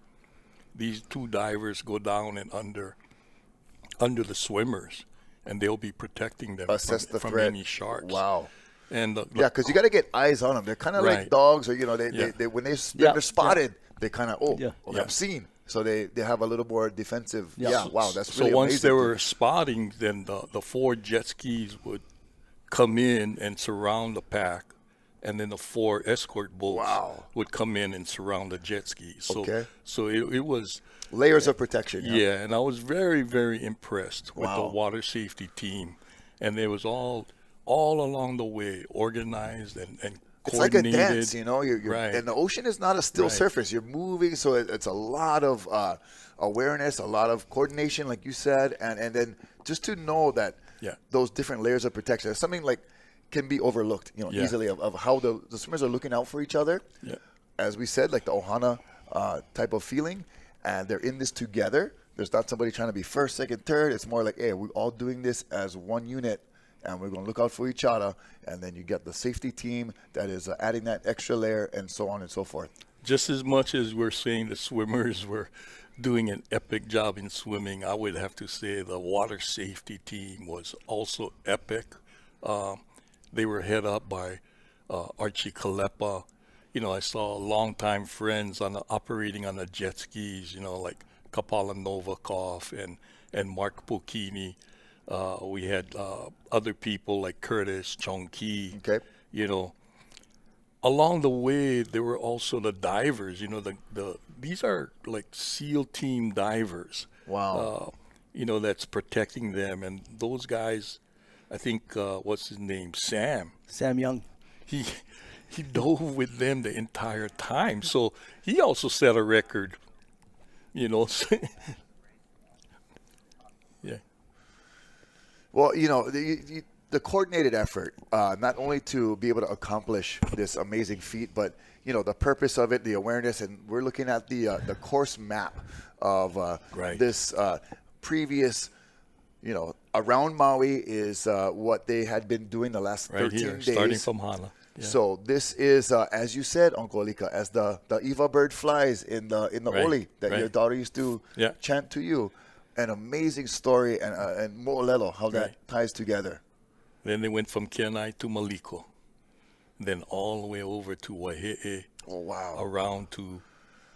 these 2 divers go down and under the swimmers, and they'll be protecting them from any sharks. Wow. And because you got to get eyes on them. They're kind of like dogs, or they when they're spotted, they kind of I'm seen. So they have a little more defensive. Wow, that's really so once amazing. they were spotting, then the 4 jet skis would come in and surround the pack. And then the 4 escort boats would come in and surround the jet skis. So it was layers of protection. Yeah, and I was very, very impressed with the water safety team, and it was all along the way organized and it's like a dance, You're right. And the ocean is not a still surface. You're moving, so it's a lot of awareness, a lot of coordination, like you said, and then just to know that those different layers of protection. It's something like can be overlooked, easily of how the swimmers are looking out for each other. Yeah. As we said, like the ohana type of feeling, and they're in this together. There's not somebody trying to be first, second, third. It's more like, hey, we're all doing this as one unit, and we're going to look out for each other. And then you get the safety team that is adding that extra layer, and so on and so forth. Just as much as we're saying the swimmers were doing an epic job in swimming, I would have to say the water safety team was also epic. They were head up by Archie Kalepa. You know, I saw longtime friends operating on the jet skis, you know, like Kapala Novikov and Mark Pokini. We had other people like Curtis, Chong Ki. Okay. You know, along the way, there were also the divers. You know, these are like SEAL team divers. Wow. You know, that's protecting them. And those guys, I think, what's his name? Sam Young. He dove with them the entire time. So he also set a record, you know. Yeah. Well, you know, the coordinated effort, not only to be able to accomplish this amazing feat, but, you know, the purpose of it, the awareness, and we're looking at the course map of this previous, you know, around Maui is what they had been doing the last 13 here, days. starting from Hana. Yeah. So this is, as you said, Uncle Alika, as the Eva bird flies in the Oli that your daughter used to chant to you. An amazing story, and Mo'olelo, how that ties together. Then they went from Kenai to Maliko, then all the way over to Waihe'e. Oh, wow. Around to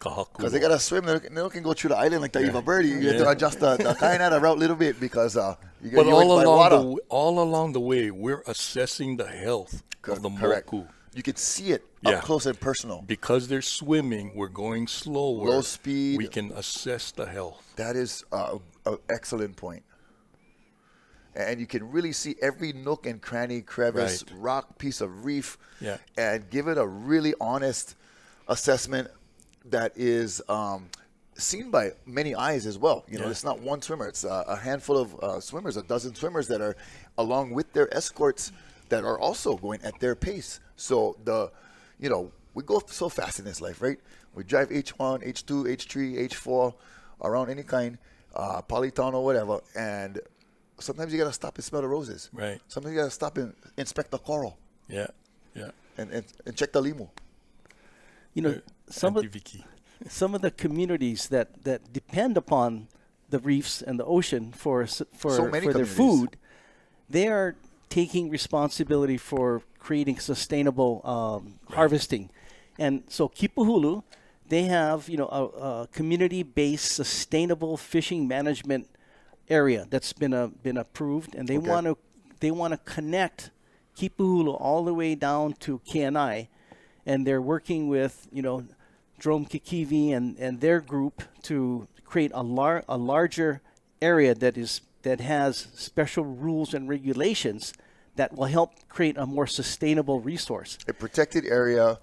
Kahaku. Because they got to swim. They can go through the island like the Eva bird. You have to adjust the Kainata route a little bit because but all along the way, we're assessing the health of the Moku. You can see it up close and personal. Because they're swimming, we're going slower. Low speed. We can assess the health. That is an excellent point. And you can really see every nook and cranny, crevice, rock, piece of reef, and give it a really honest assessment that is seen by many eyes as well. You know, it's not one swimmer. It's a handful of swimmers, a dozen swimmers that are along with their escorts that are also going at their pace. So you know, we go so fast in this life, right? We drive H1, H2, H3, H4 around any kind, Polytown or whatever, and sometimes you gotta stop and smell the roses. Right. Sometimes you gotta stop and inspect the coral. Yeah. And check the limu. You know, some of the communities that depend upon the reefs and the ocean for their food, they are taking responsibility for creating sustainable harvesting. And so Kipuhulu, they have, you know, a community-based sustainable fishing management area that's been approved, and they want to connect Kipuhulu all the way down to KNI, and they're working with, you know, Drome Kikivi and their group to create a larger area that has special rules and regulations that will help create a more sustainable resource. A protected area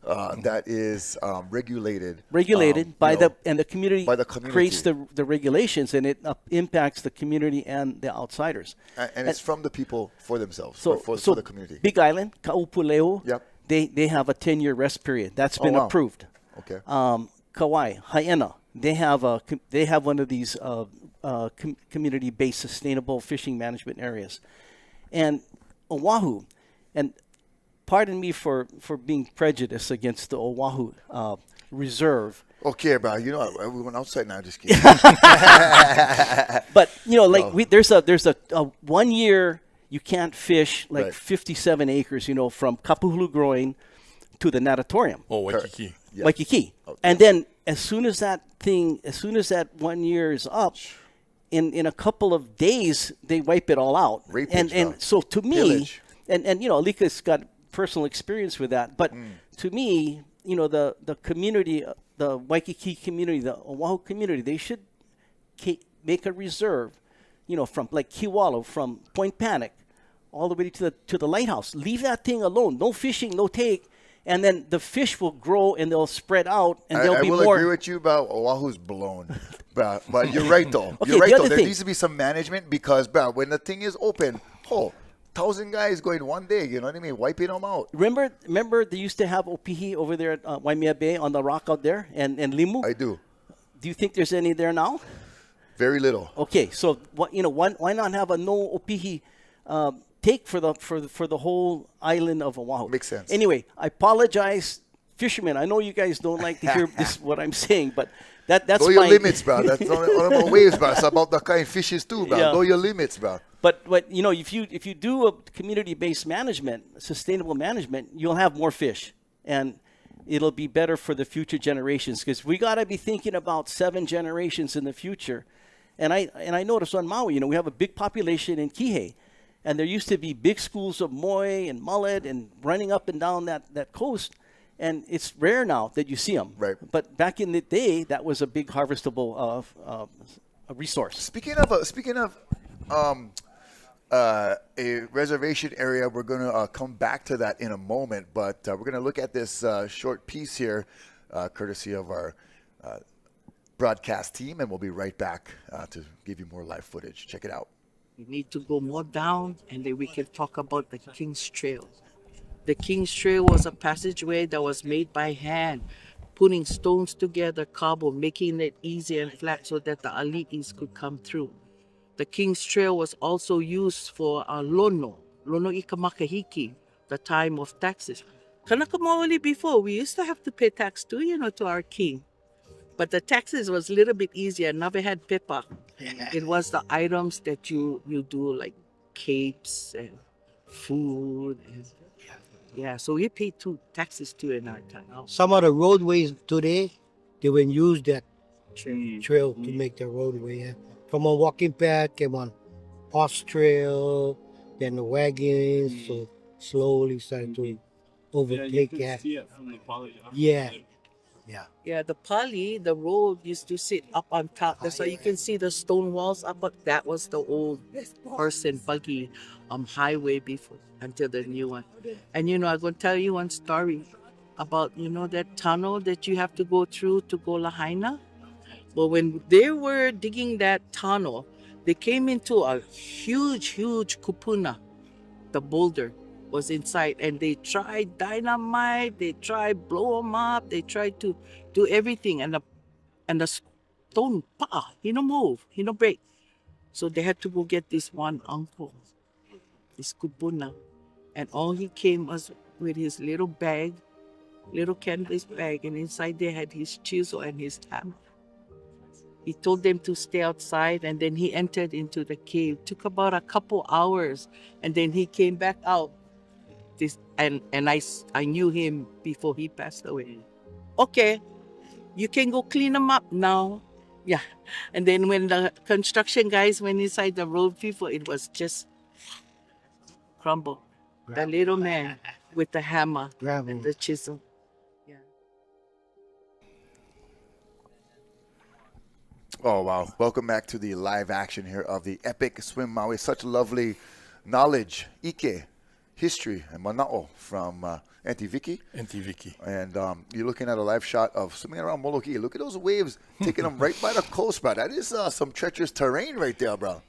that is regulated by the community creates the regulations, and it impacts the community and the outsiders. And it's from the people for themselves, for the community. Big Island, Kaupuleu, they have a 10-year rest period. That's been approved. Okay. Kauai, Haena, they have one of these community-based sustainable fishing management areas. And Oahu, and pardon me for being prejudiced against the Oahu reserve. Okay, bro. You know, we went outside now. Just kidding. But you know, like there's a 1 year you can't fish like 57 acres. You know, from Kapuhulu Groin to the natatorium. Oh, Waikiki. Waikiki. Okay. And then as soon as that 1 year is up, in a couple of days they wipe it all out. And so to me, and you know, Alika's got personal experience with that, but to me, you know, the community, the Waikiki community, the Oahu community, they should make a reserve, you know, from like Kiwalo, from Point Panic all the way to the lighthouse. Leave that thing alone. No fishing, no take. And then the fish will grow and they'll spread out, and there'll be more. I will agree with you about Oahu's blown, but you're right though. You're right though. There needs to be some management because, when the thing is open, 1,000 guys going one day. You know what I mean? Wiping them out. Remember they used to have opihi over there at Waimea Bay on the rock out there, and limu. I do. Do you think there's any there now? Very little. Okay, so why not have a no opihi take for the whole island of Oahu. Makes sense. Anyway, I apologize, fishermen. I know you guys don't like to hear this what I'm saying, but that's know your my limits, bro. That's not about waves, bro. It's about the kind of fishes too, bro. Yeah. Know your limits, bro. But if you do a community-based management, sustainable management, you'll have more fish, and it'll be better for the future generations, because we got to be thinking about 7 generations in the future. And I noticed on Maui, we have a big population in Kihei, and there used to be big schools of moi and mullet and running up and down that coast, and it's rare now that you see them. Right. But back in the day, that was a big harvestable a resource. Speaking of a reservation area, we're going to come back to that in a moment, but we're going to look at this short piece here, courtesy of our broadcast team, and we'll be right back to give you more live footage. Check it out. We need to go more down, and then we can talk about the King's Trail. The King's Trail was a passageway that was made by hand, putting stones together, cobble, making it easy and flat so that the ali'is could come through. The King's Trail was also used for lono ikamakahiki, the time of taxes. Kanaka before, we used to have to pay tax too, to our king. But the taxes was a little bit easier. Never had paper. It was the items that you do, like capes and food. So we paid taxes too in our time. Some of the roadways today, they will use that trail to make the roadway. Yeah. From a walking path came on horse trail, then the wagons, so slowly started to overtake that. Yeah, the pali, the road used to sit up on top. That's why you can see the stone walls up. That was the old horse and buggy highway before, until the new one. And I'm going to tell you one story about, that tunnel that you have to go through to go Lahaina. Well, when they were digging that tunnel, they came into a huge kupuna. The boulder was inside, and they tried dynamite, they tried blow them up, they tried to do everything, and the stone, he no move, he no break. So they had to go get this one uncle, this kupuna, and all he came was with his little bag, little canvas bag, and inside there had his chisel and his hammer. He told them to stay outside, and then he entered into the cave. Took about a couple hours, and then he came back out. And I knew him before he passed away. Okay, you can go clean him up now. Yeah. And then when the construction guys went inside, the road people, it was just crumble. The little man with the hammer and the chisel. Oh, wow. Welcome back to the live action here of the Epic Swim Maui. Such lovely knowledge, ike, history, and mana'o from Auntie Vicky. And you're looking at a live shot of swimming around Molokai. Look at those waves taking them right by the coast, bro. That is some treacherous terrain right there, bro.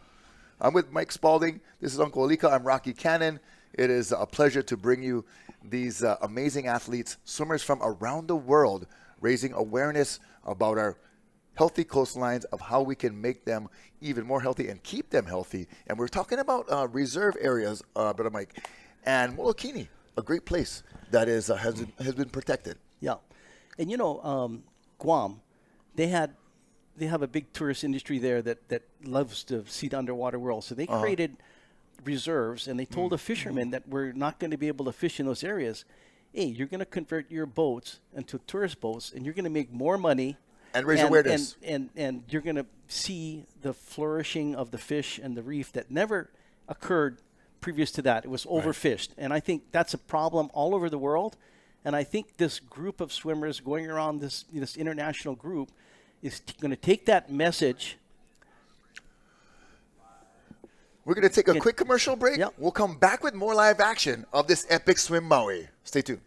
I'm with Mike Spalding. This is Uncle Alika. I'm Rocky Cannon. It is a pleasure to bring you these amazing athletes, swimmers from around the world, raising awareness about our healthy coastlines, of how we can make them even more healthy and keep them healthy. And we're talking about reserve areas, Brother Mike. And Molokini, a great place that is has been protected. Yeah. And Guam, they have a big tourist industry there that loves to see the underwater world. So they created reserves, and they told the fishermen that we're not going to be able to fish in those areas. Hey, you're going to convert your boats into tourist boats, and you're going to make more money. And raise awareness. And you're going to see the flourishing of the fish and the reef that never occurred previous to that. It was overfished. And I think that's a problem all over the world. And I think this group of swimmers going around, this international group, is going to take that message. We're going to take a quick commercial break. Yep. We'll come back with more live action of this Epic Swim Maui. Stay tuned.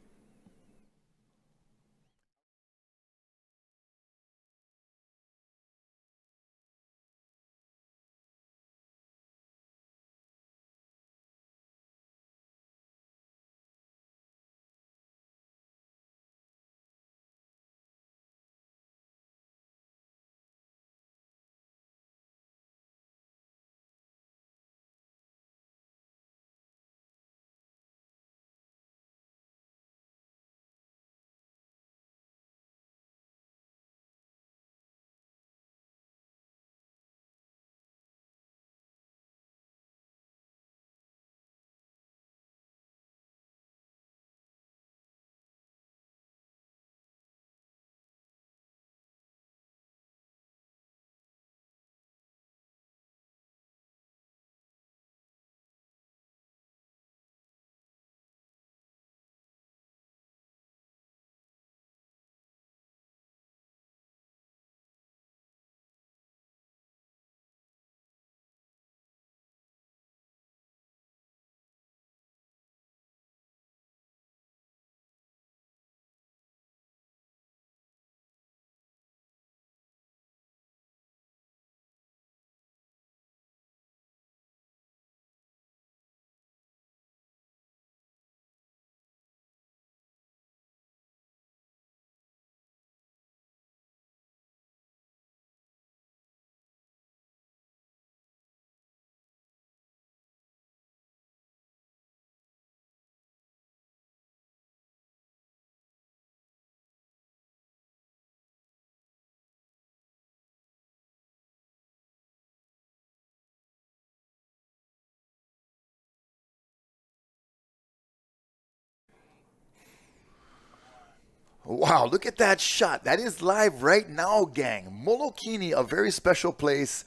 Wow, look at that shot. That is live right now, gang. Molokini, a very special place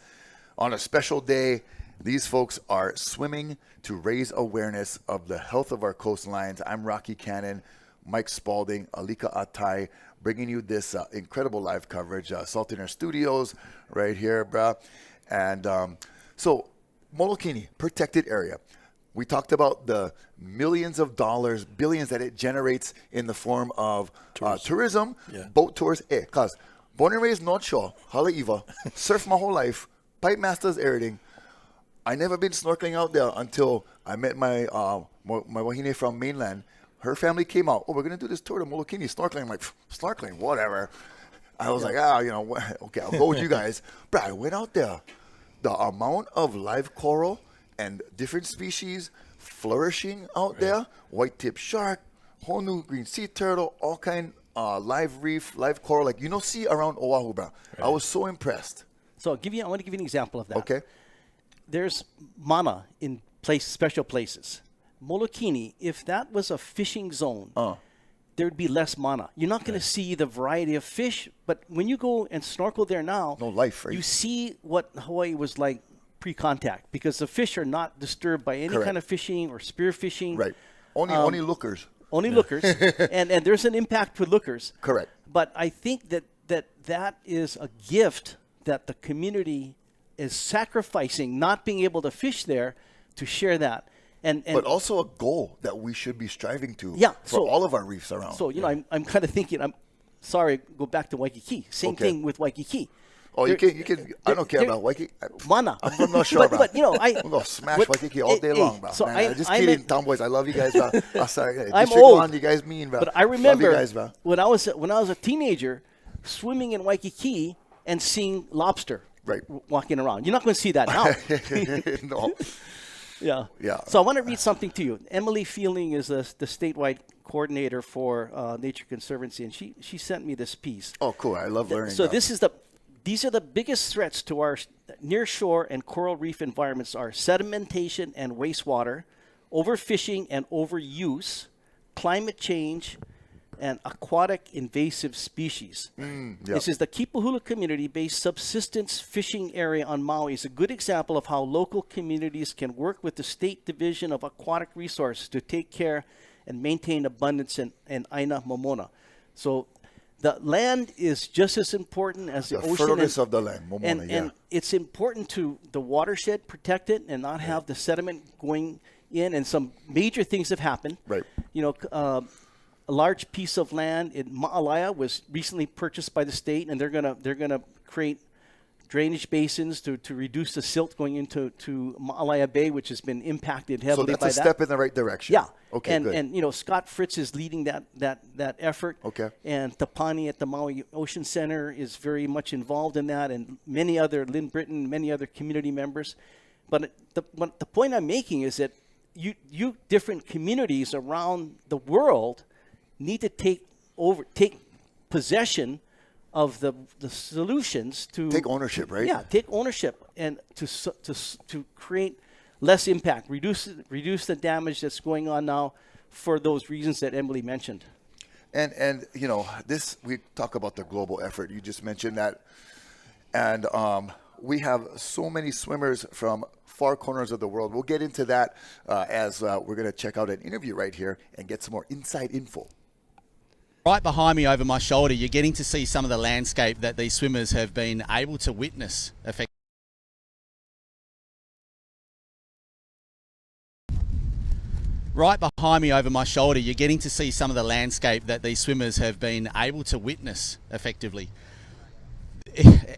on a special day. These folks are swimming to raise awareness of the health of our coastlines. I'm Rocky Cannon, Mike Spalding, Alika Atai, bringing you this incredible live coverage. Salt in our studios right here, bruh. And so, Molokini, protected area. We talked about the millions of dollars, billions that it generates in the form of tourism, boat tours. Cause born and raised North Shore, Haleiwa, surfed my whole life, pipe masters, everything. I never been snorkeling out there until I met my wahine from mainland. Her family came out. Oh, we're gonna do this tour to Molokini, snorkeling. I'm like, snorkeling, whatever. I was like, okay, I'll go with you guys. But I went out there. The amount of live coral and different species flourishing out there, white-tip shark, whole new green sea turtle, all kind live reef, live coral, like see around Oahu, bro. I was so impressed. So I want to give you an example of that. Okay. There's mana in special places. Molokini, if that was a fishing zone, there would be less mana. You're not going to see the variety of fish, but when you go and snorkel there now, no life, right? You see what Hawaii was like pre-contact, because the fish are not disturbed by any kind of fishing or spear fishing. Right. Only lookers. Only lookers. and there's an impact with lookers. Correct. But I think that is a gift that the community is sacrificing, not being able to fish there, to share that. But also a goal that we should be striving to for all of our reefs around. So, I'm kind of thinking, go back to Waikiki. Same thing with Waikiki. Oh, you can. I don't care about Waikiki. Mana. I'm not sure about. But I'm gonna smash Waikiki all day long, bro. So man, just kidding, tomboys. I love you guys, bro. Sorry, I'm old. One, you guys mean, bro. But I remember love you guys, when I was a teenager, swimming in Waikiki and seeing lobster walking around. You're not going to see that now. No. Yeah. So I want to read something to you. Emily Fielding is the statewide coordinator for Nature Conservancy, and she sent me this piece. Oh, cool. I love learning. So these are the biggest threats to our nearshore and coral reef environments are sedimentation and wastewater, overfishing and overuse, climate change, and aquatic invasive species. This is the Kipahulu community-based subsistence fishing area on Maui. Is a good example of how local communities can work with the State Division of Aquatic Resources to take care and maintain abundance in Aina Momona. So the land is just as important as the ocean. The fertileness of the land, Momona, and it's important to the watershed, protect it, and not have the sediment going in. And some major things have happened. Right. A large piece of land in Ma'alaya was recently purchased by the state, and they're gonna create drainage basins to reduce the silt going into Ma'alaya Bay, which has been impacted heavily by that. So that's a step in the right direction. Yeah. Okay, good. And Scott Fritz is leading that effort. Okay. And Tapani at the Maui Ocean Center is very much involved in that, and Lynn Britton, many other community members. But the point I'm making is that you different communities around the world need to take possession of the solutions to take ownership, right? Yeah, take ownership and to create less impact, reduce the damage that's going on now for those reasons that Emily mentioned. And this, we talk about the global effort. You just mentioned that, and we have so many swimmers from far corners of the world. We'll get into that as we're going to check out an interview right here and get some more inside info. Right behind me over my shoulder, you're getting to see some of the landscape that these swimmers have been able to witness effectively. Right behind me over my shoulder, you're getting to see some of the landscape that these swimmers have been able to witness effectively.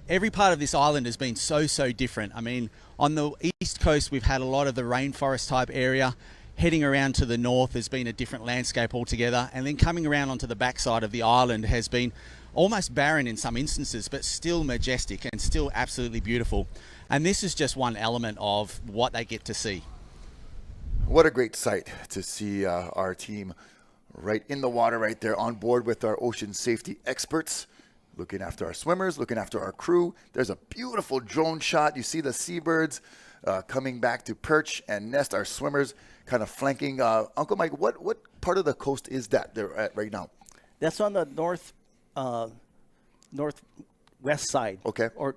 Every part of this island has been so different. I mean, on the east coast, we've had a lot of the rainforest type area. Heading around to the north has been a different landscape altogether, and then coming around onto the backside of the island has been almost barren in some instances, but still majestic and still absolutely beautiful. And this is just one element of what they get to see. What a great sight to see our team right in the water right there, on board with our ocean safety experts, looking after our swimmers, looking after our crew. There's a beautiful drone shot. You see the seabirds coming back to perch and nest, our swimmers kind of flanking. Uncle Mike, what part of the coast is that they're at right now? That's on the northwest side. Okay. Or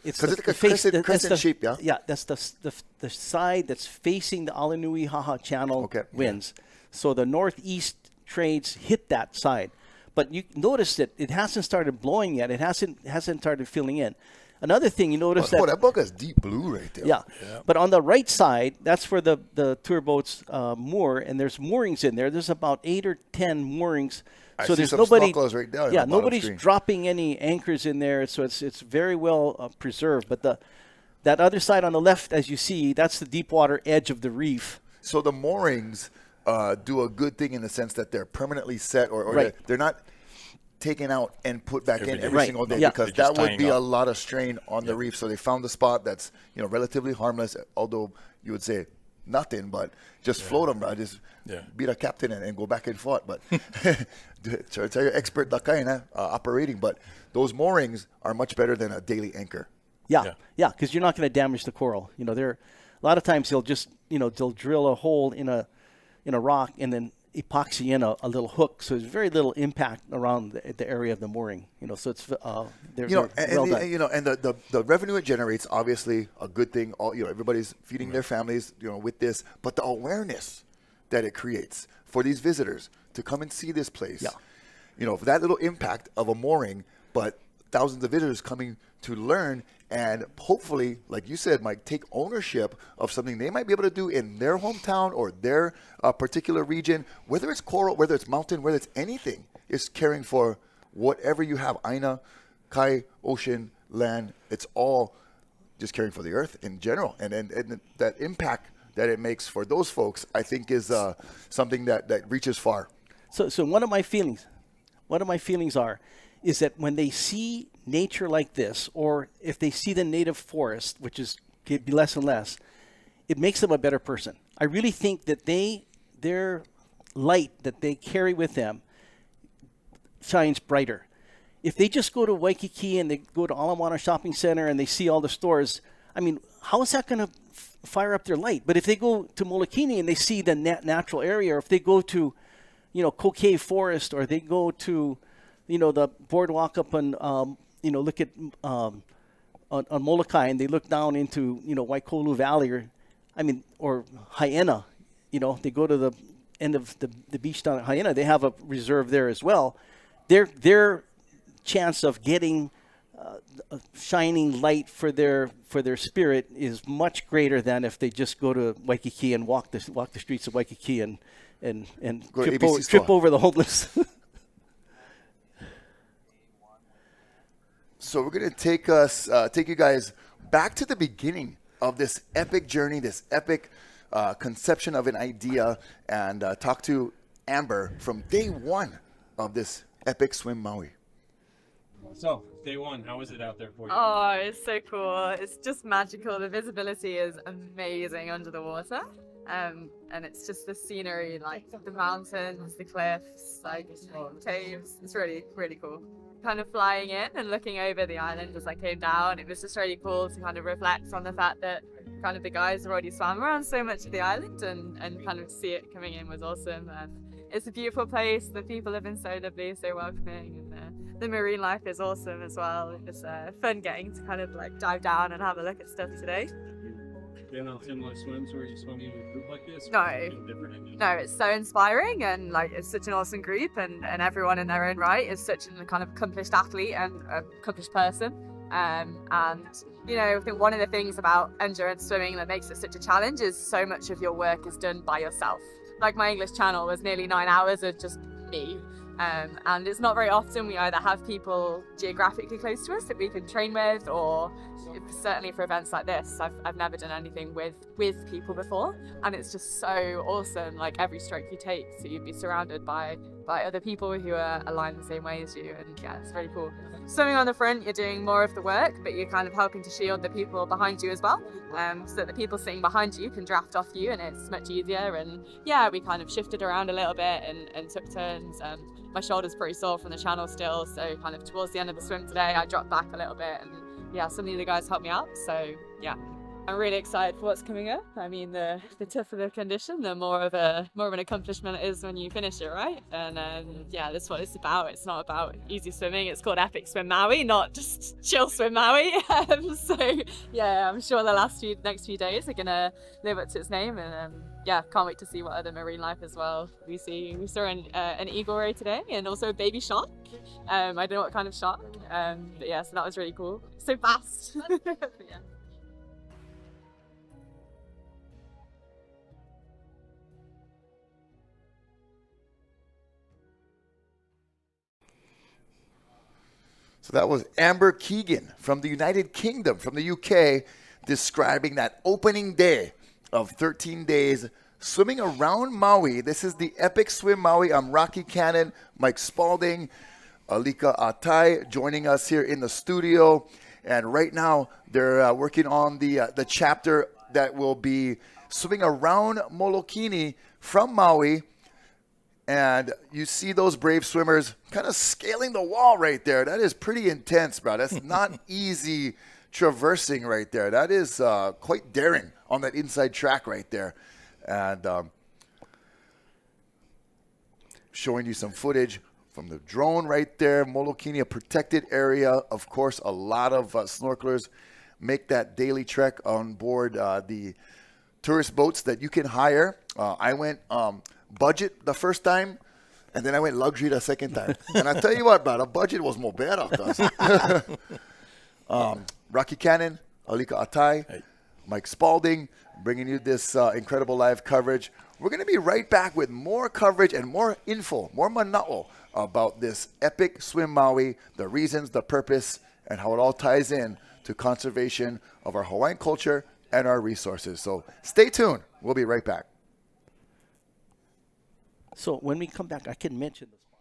it's 'Cause the, it's like a the face, crescent- crescent shape, yeah? Yeah, that's the side that's facing the Alanui Haha Channel winds. So the northeast trades hit that side. But you notice that it hasn't started blowing yet. It hasn't started filling in. Another thing you notice that boat is deep blue right there. Yeah. But on the right side, that's where the tour boats moor, and there's moorings in there. There's about 8 or 10 moorings. I So see there's some nobody. snorkelers right down in Yeah, the bottom nobody's screen. dropping any anchors in there, so it's very well preserved. But that other side on the left, as you see, that's the deep water edge of the reef. So the moorings do a good thing in the sense that they're permanently set, or Right. they're not taken out and put back in every Right. single day, Yeah. because They're just that would tying be up. a lot of strain on the reef. So they found a spot that's relatively harmless, although you would say nothing, but just float them, bro. Just beat a captain and go back and forth. But so it's your expert operating. But those moorings are much better than a daily anchor. Yeah, because you're not going to damage the coral. They're a lot of times they'll just they'll drill a hole in a rock and then epoxy in a little hook, so there's very little impact around the area of the mooring. So it's they're well done. And the revenue it generates, obviously a good thing. All everybody's feeding their families, with this, but the awareness that it creates for these visitors to come and see this place. For that little impact of a mooring, but thousands of visitors coming to learn and hopefully, like you said, Mike, take ownership of something they might be able to do in their hometown or their particular region, whether it's coral, whether it's mountain, whether it's anything, is caring for whatever you have, Aina, Kai, ocean, land. It's all just caring for the earth in general. And that impact that it makes for those folks, I think, is something that reaches far. So one of my feelings is that when they see nature like this, or if they see the native forest, which is get be less and less, it makes them a better person. I really think that their light that they carry with them shines brighter. If they just go to Waikiki and they go to Ala Moana Shopping Center and they see all the stores, I mean, how is that going to fire up their light? But if they go to Molokini and they see the natural area, or if they go to, Kokei Forest, or they go to, the boardwalk up on, look at on Molokai and they look down into, Waikolu Valley, or Hyena, they go to the end of the beach down at Hyena, they have a reserve there as well. Their chance of getting a shining light for their spirit is much greater than if they just go to Waikiki and walk the streets of Waikiki and trip over the homeless. So we're going to take you guys back to the beginning of this epic journey, this epic conception of an idea, and talk to Amber from day one of this epic swim Maui. So, day one, how was it out there for you? Oh, it's so cool. It's just magical. The visibility is amazing under the water. And it's just the scenery, like the mountains, the cliffs, like caves. It's really, really cool. Kind of flying in and looking over the island as I came down, it was just really cool to kind of reflect on the fact that kind of the guys have already swam around so much of the island, and kind of see it coming in was awesome. And it's a beautiful place. The people have been so lovely, so welcoming, and the marine life is awesome as well. It was fun getting to kind of like dive down and have a look at stuff today. Been on similar swims where you're swimming in a group like this? No, it's so inspiring, and like it's such an awesome group, and everyone in their own right is such an kind of accomplished athlete and accomplished person. And I think one of the things about endurance swimming that makes it such a challenge is so much of your work is done by yourself. Like my English Channel was nearly 9 hours of just me. And it's not very often we either have people geographically close to us that we can train with, or certainly for events like this, I've never done anything with people before, and it's just so awesome. Like every stroke you take, so you'd be surrounded by other people who are aligned the same way as you, and yeah, it's very cool. Swimming on the front, you're doing more of the work, but you're kind of helping to shield the people behind you as well, so that the people sitting behind you can draft off you, and it's much easier. And yeah, we kind of shifted around a little bit and took turns. My shoulder's pretty sore from the channel still, so kind of towards the end of the swim today, I dropped back a little bit, and yeah, some of the guys helped me out. So yeah, I'm really excited for what's coming up. I mean, the tougher the condition, the more of an accomplishment it is when you finish it, right? And yeah, that's what it's about. It's not about easy swimming. It's called Epic Swim Maui, not just chill swim Maui. So yeah, I'm sure the next few days are gonna live up to its name, and yeah, can't wait to see what other marine life as well we see. We saw an eagle ray today, and also a baby shark. I don't know what kind of shark, but yeah, so that was really cool. So fast. Yeah. So that was Amber Keegan from the United Kingdom, from the UK, describing that opening day of 13 days swimming around Maui. This is the Epic Swim Maui. I'm Rocky Cannon, Mike Spalding, Alika Atai joining us here in the studio. And right now they're working on the chapter that will be swimming around Molokini from Maui. And you see those brave swimmers kind of scaling the wall right there. That is pretty intense, bro. That's not easy traversing right there. That is quite daring on that inside track right there. And showing you some footage from the drone right there. Molokini, a protected area. Of course, a lot of snorkelers make that daily trek on board the tourist boats that you can hire. I went budget the first time, and then I went luxury the second time. And I tell you what, bro, the budget was more better. Rocky Cannon, Alika Atai, Mike Spalding, bringing you this incredible live coverage. We're going to be right back with more coverage and more info, more mana'o about this Epic Swim Maui, the reasons, the purpose, and how it all ties in to conservation of our Hawaiian culture and our resources. So stay tuned. We'll be right back. So when we come back, I can mention the sponsors.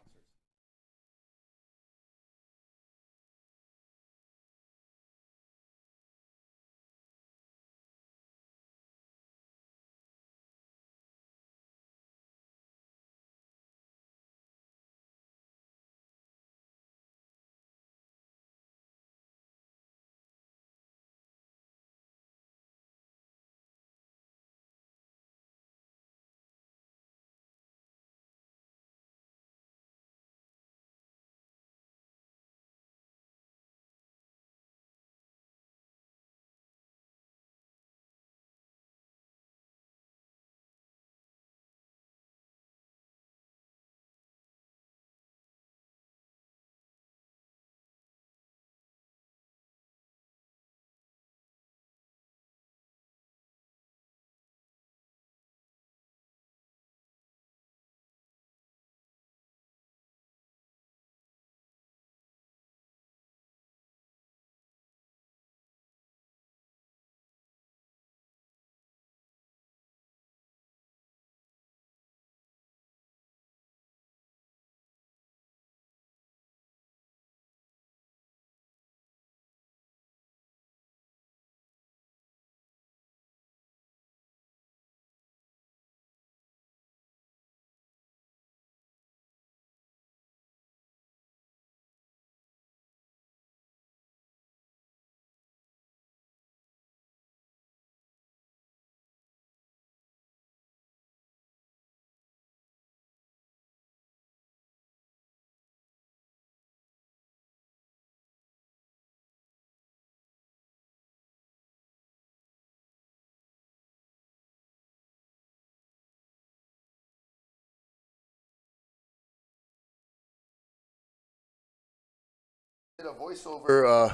A voiceover.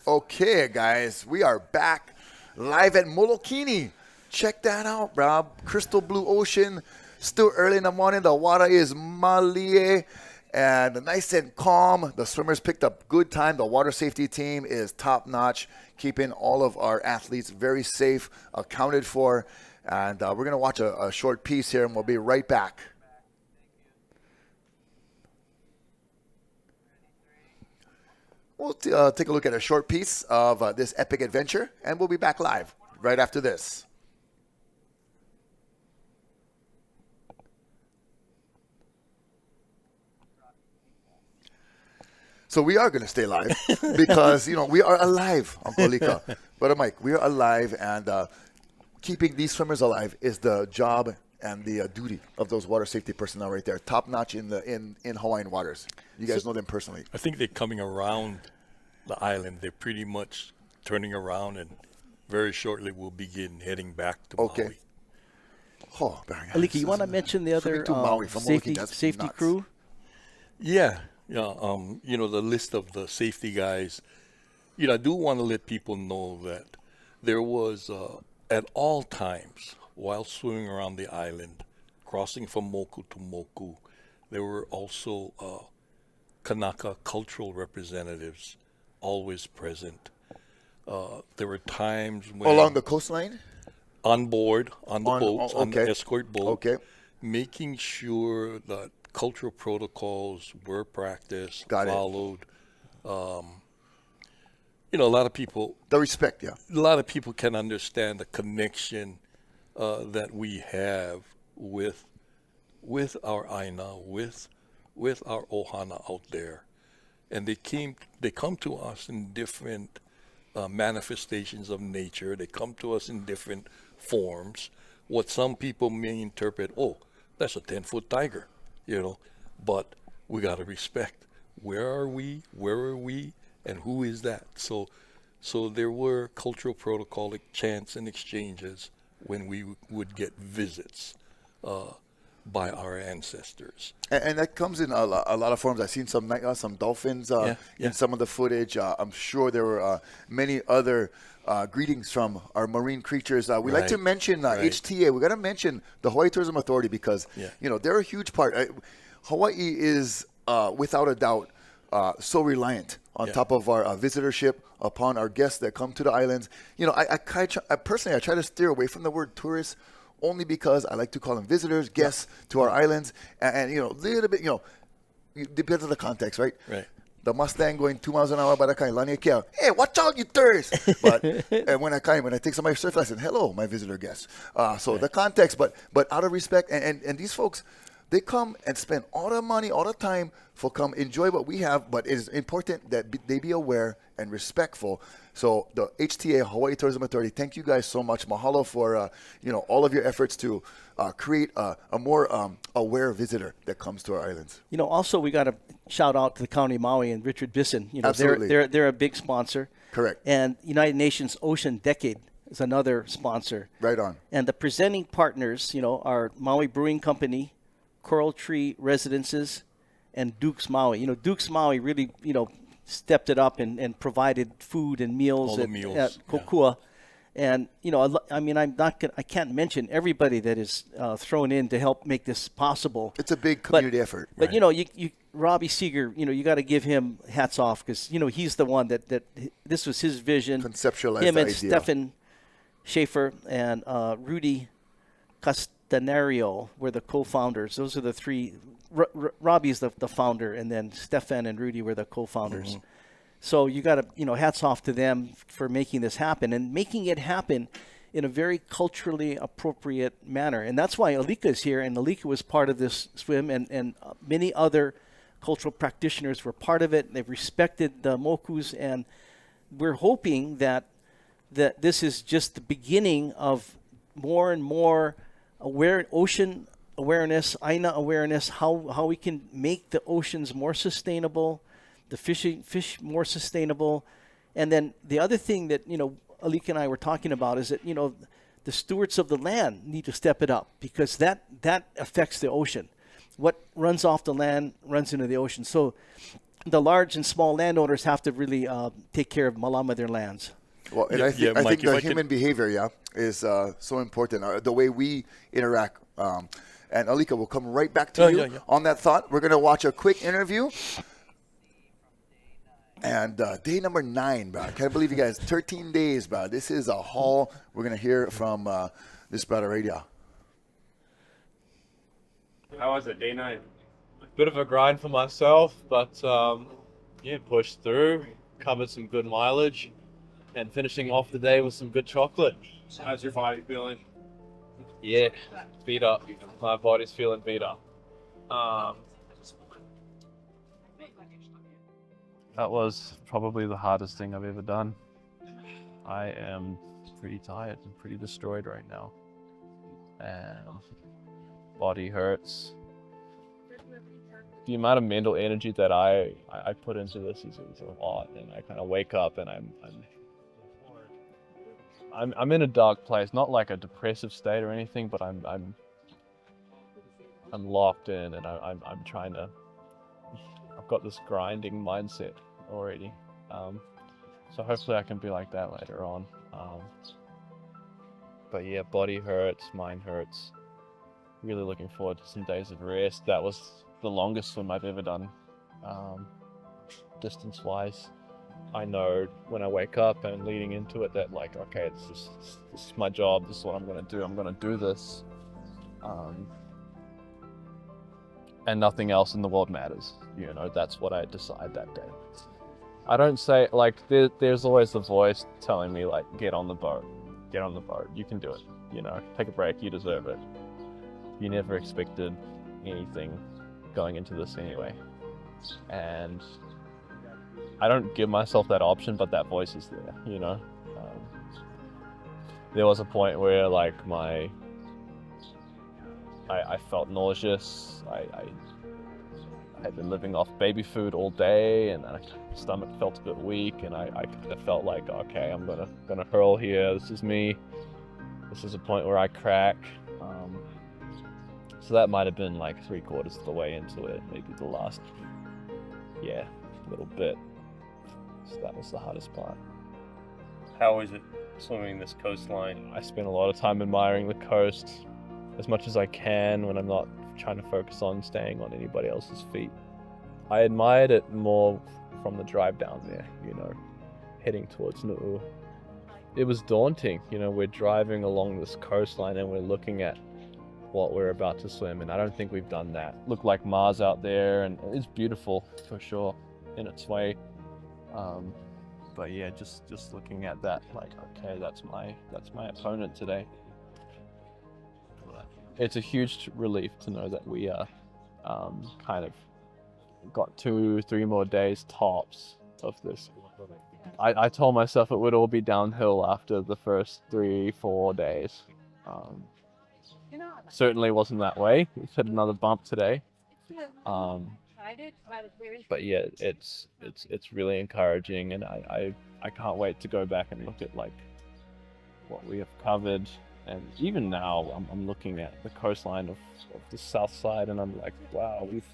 Okay, guys, we are back live at Molokini. Check that out, bro. Crystal blue ocean. Still early in the morning. The water is malie and nice and calm. The swimmers picked up good time. The water safety team is top notch, keeping all of our athletes very safe, accounted for. And we're going to watch a short piece here, and we'll be right back. We'll take a look at a short piece of this epic adventure, and we'll be back live right after this. So we are going to stay live because, we are alive, Uncle Lika. But Mike, we're alive, and keeping these swimmers alive is the job and the duty of those water safety personnel right there, top notch in Hawaiian waters. You guys know them personally. I think they're coming around the island. They're pretty much turning around, and very shortly we'll begin heading back to Maui. Oh, very nice. Alika, you want to mention the other safety crew? Yeah. You know, the list of the safety guys. You know, I do want to let people know that there was, at all times, while swimming around the island, crossing from Moku to Moku, there were also Kanaka cultural representatives always present. There were times when... Along the coastline? On board, on the boats, on the escort boat. Okay. Making sure that cultural protocols were practiced, followed. You know, a lot of people... The respect, yeah. A lot of people can understand the connection that we have with our Aina, with our Ohana out there. And they come to us in different manifestations of nature. They come to us in different forms. What some people may interpret, oh, that's a 10-foot tiger, you know. But we got to respect, where are we, and who is that? So there were cultural protocol chants and exchanges when we would get visits by our ancestors. And that comes in a lot of forms. I've seen some dolphins in some of the footage. I'm sure there were many other greetings from our marine creatures. We like to mention HTA. We got to mention the Hawaii Tourism Authority because you know, they're a huge part. Hawaii is without a doubt so reliant on top of our visitorship upon our guests that come to the islands. You know, I personally try to steer away from the word tourists, only because I like to call them visitors, guests to our islands, and you know, a little bit, you know, it depends on the context, right? Right. The Mustang going 2 miles an hour by the kind, Lani Akea, hey, watch out, you tourists! But and when I take somebody surf lesson, hello, my visitor guests. So the context, but out of respect, and these folks, they come and spend all the money, all the time for come enjoy what we have, but it is important that they be aware and respectful. So the HTA, Hawaii Tourism Authority, thank you guys so much. Mahalo for you know, all of your efforts to create a more aware visitor that comes to our islands. You know, also we got to shout out to the County of Maui and Richard Bisson. You know, Absolutely. they're a big sponsor. Correct. And United Nations Ocean Decade is another sponsor. Right on. And the presenting partners, you know, are Maui Brewing Company, Coral Tree Residences, and Duke's Maui. You know, Duke's Maui really, you know, stepped it up and provided food and meals at Kokua. And, you know, I mean, I can't mention everybody that is thrown in to help make this possible. It's a big community effort. But, you know, Robbie Seeger, you know, you got to give him hats off because, you know, he's the one that this was his vision. Conceptualized him the and idea. Stefan Schaefer and Rudy Castanerio were the co-founders. Those are the three. Robbie's the founder, and then Stefan and Rudy were the co-founders. Mm-hmm. So you got to, you know, hats off to them for making this happen and making it happen in a very culturally appropriate manner. And that's why Alika is here, and Alika was part of this swim, and many other cultural practitioners were part of it. They've respected the mokus, and we're hoping that this is just the beginning of more and more ocean awareness, Aina awareness, how we can make the oceans more sustainable, the fish more sustainable. And then the other thing that, you know, Alika and I were talking about is that, you know, the stewards of the land need to step it up because that affects the ocean. What runs off the land runs into the ocean. So the large and small landowners have to really take care of malama their lands. Well, and I think the human behavior, is so important. The way we interact. And Alika, we'll come right back to you on that thought. We're going to watch a quick interview. And day number 9, bro. I can't believe you guys. 13 days, bro. This is a haul. We're going to hear from this brother radio. How was it, day 9? Bit of a grind for myself, but yeah, pushed through, covered some good mileage, and finishing off the day with some good chocolate. How's your body feeling? Yeah, beat up. My body's feeling beat up. That was probably the hardest thing I've ever done. I am pretty tired and pretty destroyed right now. And body hurts. The amount of mental energy that I put into this is a lot, and I kind of wake up and I'm in a dark place, not like a depressive state or anything, but I'm locked in, and I'm trying to. I've got this grinding mindset already, so hopefully I can be like that later on. But yeah, body hurts, mind hurts. Really looking forward to some days of rest. That was the longest swim I've ever done, distance-wise. I know when I wake up and leading into it that, like, okay, this is my job, this is what I'm going to do, I'm going to do this. And nothing else in the world matters. You know, that's what I decide that day. I don't say, like, there's always the voice telling me, like, get on the boat, you can do it, you know, take a break, you deserve it. You never expected anything going into this anyway. And I don't give myself that option, but that voice is there, you know. There was a point where, like, I felt nauseous. I had been living off baby food all day, and my stomach felt a bit weak, and I kind of felt like, okay, I'm gonna hurl here. This is me. This is a point where I crack. So that might have been like 3/4 of the way into it, maybe the last, little bit. So that was the hardest part. How is it swimming this coastline? I spend a lot of time admiring the coast as much as I can when I'm not trying to focus on staying on anybody else's feet. I admired it more from the drive down there, you know, heading towards Nu'u. It was daunting, you know, we're driving along this coastline and we're looking at what we're about to swim, and I don't think we've done that. Looked like Mars out there, and it's beautiful for sure in its way. But yeah, just looking at that, like, okay, that's my opponent today. It's a huge relief to know that we are kind of got 2-3 more days tops of this. I told myself it would all be downhill after the first 3-4 days. Certainly wasn't that way. We hit another bump today. But yeah, it's really encouraging, and I can't wait to go back and look at, like, what we have covered. And even now, I'm looking at the coastline of the south side, and I'm like, wow, we've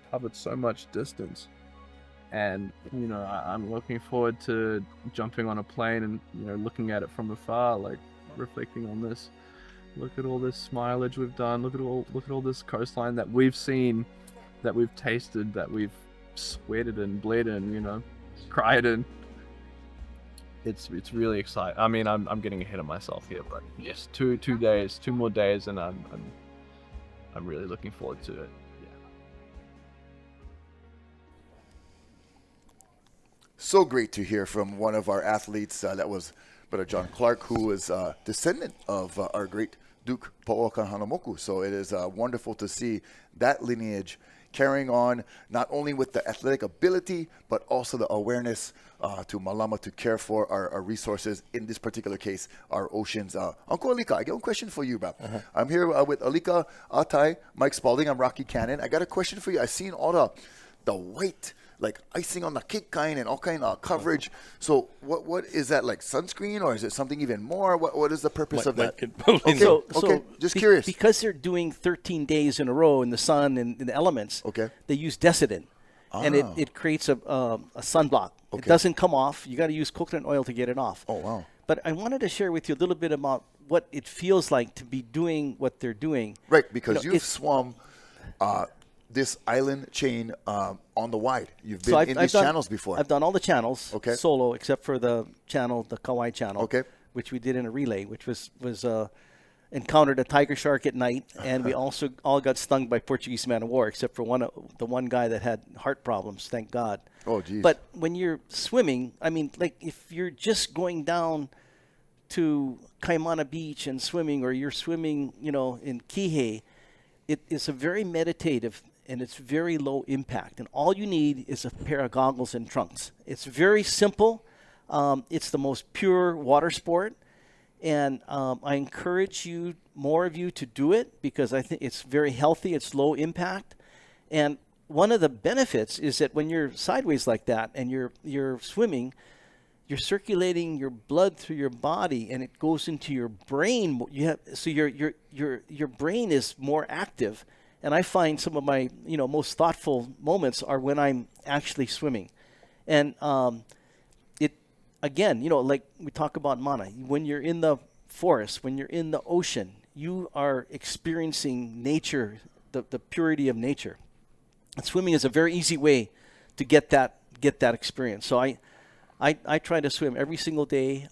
covered so much distance. And, you know, I'm looking forward to jumping on a plane and, you know, looking at it from afar, like, reflecting on this. Look at all this mileage we've done. Look at all this coastline that we've seen, that we've tasted, that we've sweated and bled in, you know, cried in. It's really exciting. I mean, I'm getting ahead of myself here, but yes, 2 more days, and I'm really looking forward to it. Yeah. So great to hear from one of our athletes. That was Brother John Clark, who is a descendant of our great Duke Po'oka Hanamoku. So it is wonderful to see that lineage carrying on, not only with the athletic ability, but also the awareness to Malama to care for our resources, in this particular case, our oceans. Uncle Alika, I got a question for you, bro. I'm here with Alika Atai, Mike Spalding. I'm Rocky Cannon. I got a question for you. I've seen all the white, like, icing on the cake kind and all kind of coverage. So what is that, like sunscreen, or is it something even more? What is the purpose of that? Okay, So just curious. Because they're doing 13 days in a row in the sun and in the elements, they use Decidin. And it creates a sunblock. It doesn't come off. You got to use coconut oil to get it off. Oh, wow. But I wanted to share with you a little bit about what it feels like to be doing what they're doing. Right, because you've swum this island chain on the wide. You've been in these channels before. I've done all the channels solo, except for the Kauai channel, which we did in a relay, which was encountered a tiger shark at night, and we also all got stung by Portuguese man of war, except for the one guy that had heart problems, thank God. Oh, geez. But when you're swimming, I mean, like, if you're just going down to Kaimana Beach and swimming, or you're swimming, you know, in Kihei, it is a very meditative, and it's very low impact. And all you need is a pair of goggles and trunks. It's very simple. It's the most pure water sport. And I encourage you, more of you, to do it because I think it's very healthy. It's low impact. And one of the benefits is that when you're sideways like that and you're swimming, you're circulating your blood through your body and it goes into your brain. So your brain is more active. And I find some of my most thoughtful moments are when I'm actually swimming. And again, like we talk about mana, when you're in the forest, when you're in the ocean, you are experiencing nature, the purity of nature. And swimming is a very easy way to get that experience. So I try to swim every single day,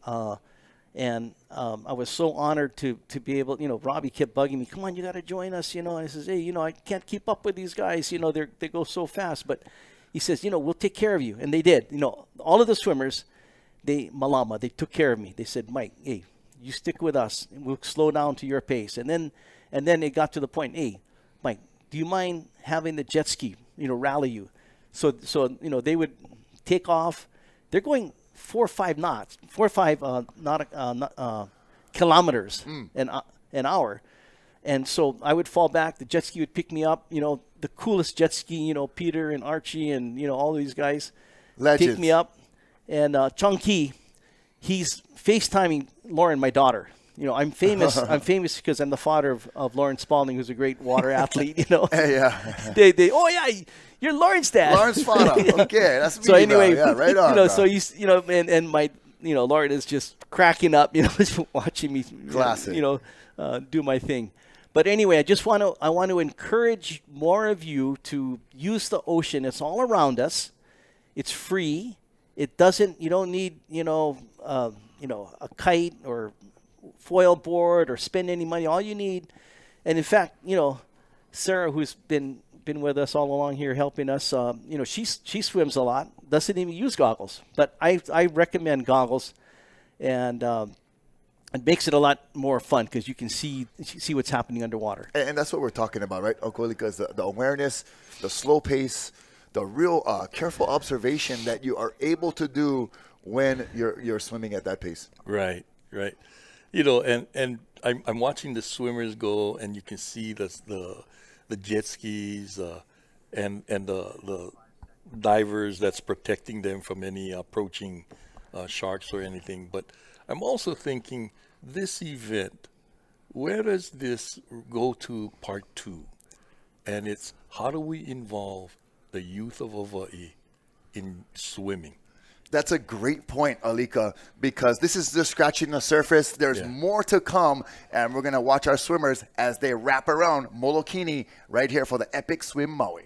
and I was so honored to be able. Robbie kept bugging me, "Come on, you got to join us." And I says, "Hey, I can't keep up with these guys. They go so fast." But he says, "We'll take care of you," and they did. All of the swimmers, they took care of me. They said, "Mike, hey, you stick with us, and we'll slow down to your pace." And then it got to the point, "Hey, Mike, do you mind having the jet ski, rally you?" So they would take off. They're going 4 or 5 knots, 4 or 5 kilometers an hour. And so I would fall back. The jet ski would pick me up. The coolest jet ski, Peter and Archie and, all these guys Legends. pick me up. And Chung Ki, he's FaceTiming Lauren, my daughter. I'm famous. I'm famous because I'm the father of Lauren Spalding, who's a great water athlete. Hey, yeah. They oh yeah, you're Lauren's dad. Lauren's father. Yeah. Okay, that's me. So anyway, yeah, right on. so he's and my Lauren is just cracking up, just watching me. Classic. Do my thing. But anyway, I want to encourage more of you to use the ocean. It's all around us. It's free. It doesn't. You don't need a kite or foil board or spend any money. All you need, and in fact, Sarah, who's been with us all along here helping us, she swims a lot, doesn't even use goggles. But I recommend goggles, and it makes it a lot more fun because you can see what's happening underwater. And that's what we're talking about, right, Okolika, is the awareness, the slow pace, the real careful observation that you are able to do when you're swimming at that pace. Right. And I'm watching the swimmers go, and you can see the jet skis and the divers that's protecting them from any approaching sharks or anything. But I'm also thinking, this event, where does this go to part 2? And it's, how do we involve the youth of Hawaii in swimming? That's a great point, Alika, because this is just scratching the surface. There's more to come, and we're going to watch our swimmers as they wrap around Molokini right here for the Epic Swim Maui.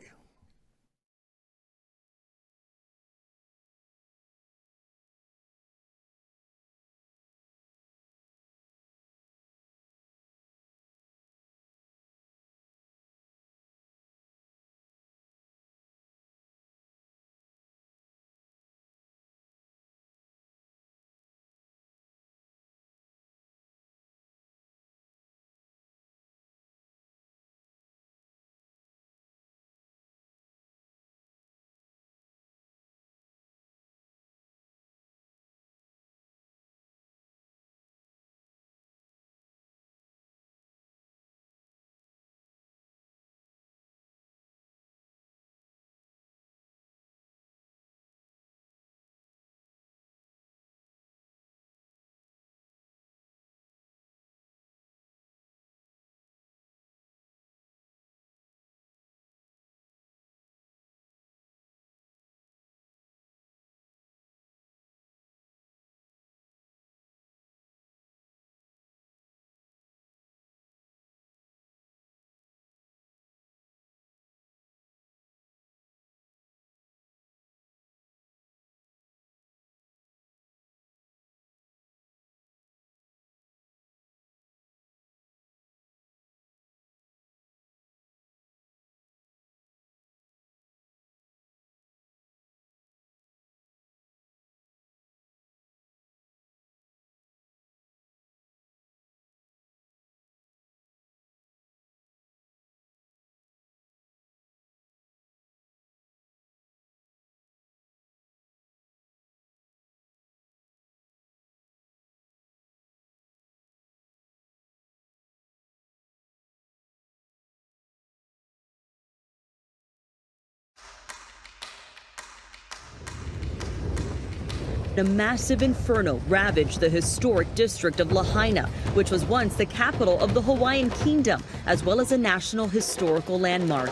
A massive inferno ravaged the historic district of Lahaina, which was once the capital of the Hawaiian Kingdom, as well as a national historical landmark.